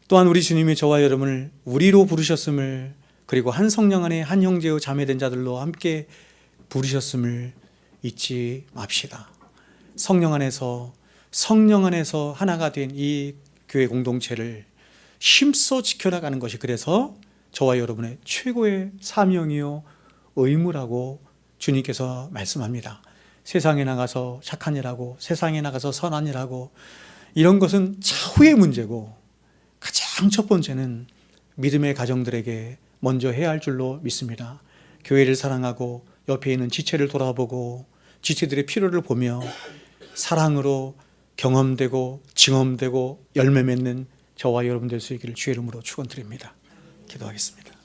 또한 우리 주님이 저와 여러분을 우리로 부르셨음을, 그리고 한 성령 안에 한 형제요 자매된 자들로 함께 부르셨음을 잊지 맙시다. 성령 안에서 하나가 된 이 교회 공동체를 힘써 지켜나가는 것이, 그래서 저와 여러분의 최고의 사명이요 의무라고 주님께서 말씀합니다. 세상에 나가서 착한 일하고 세상에 나가서 선한 일하고 이런 것은 차후의 문제고, 가장 첫 번째는 믿음의 가정들에게 먼저 해야 할 줄로 믿습니다. 교회를 사랑하고 옆에 있는 지체를 돌아보고 지체들의 필요를 보며 사랑으로 경험되고 증험되고 열매 맺는 저와 여러분 될 수 있기를 주의 이름으로 축원드립니다. 기도하겠습니다.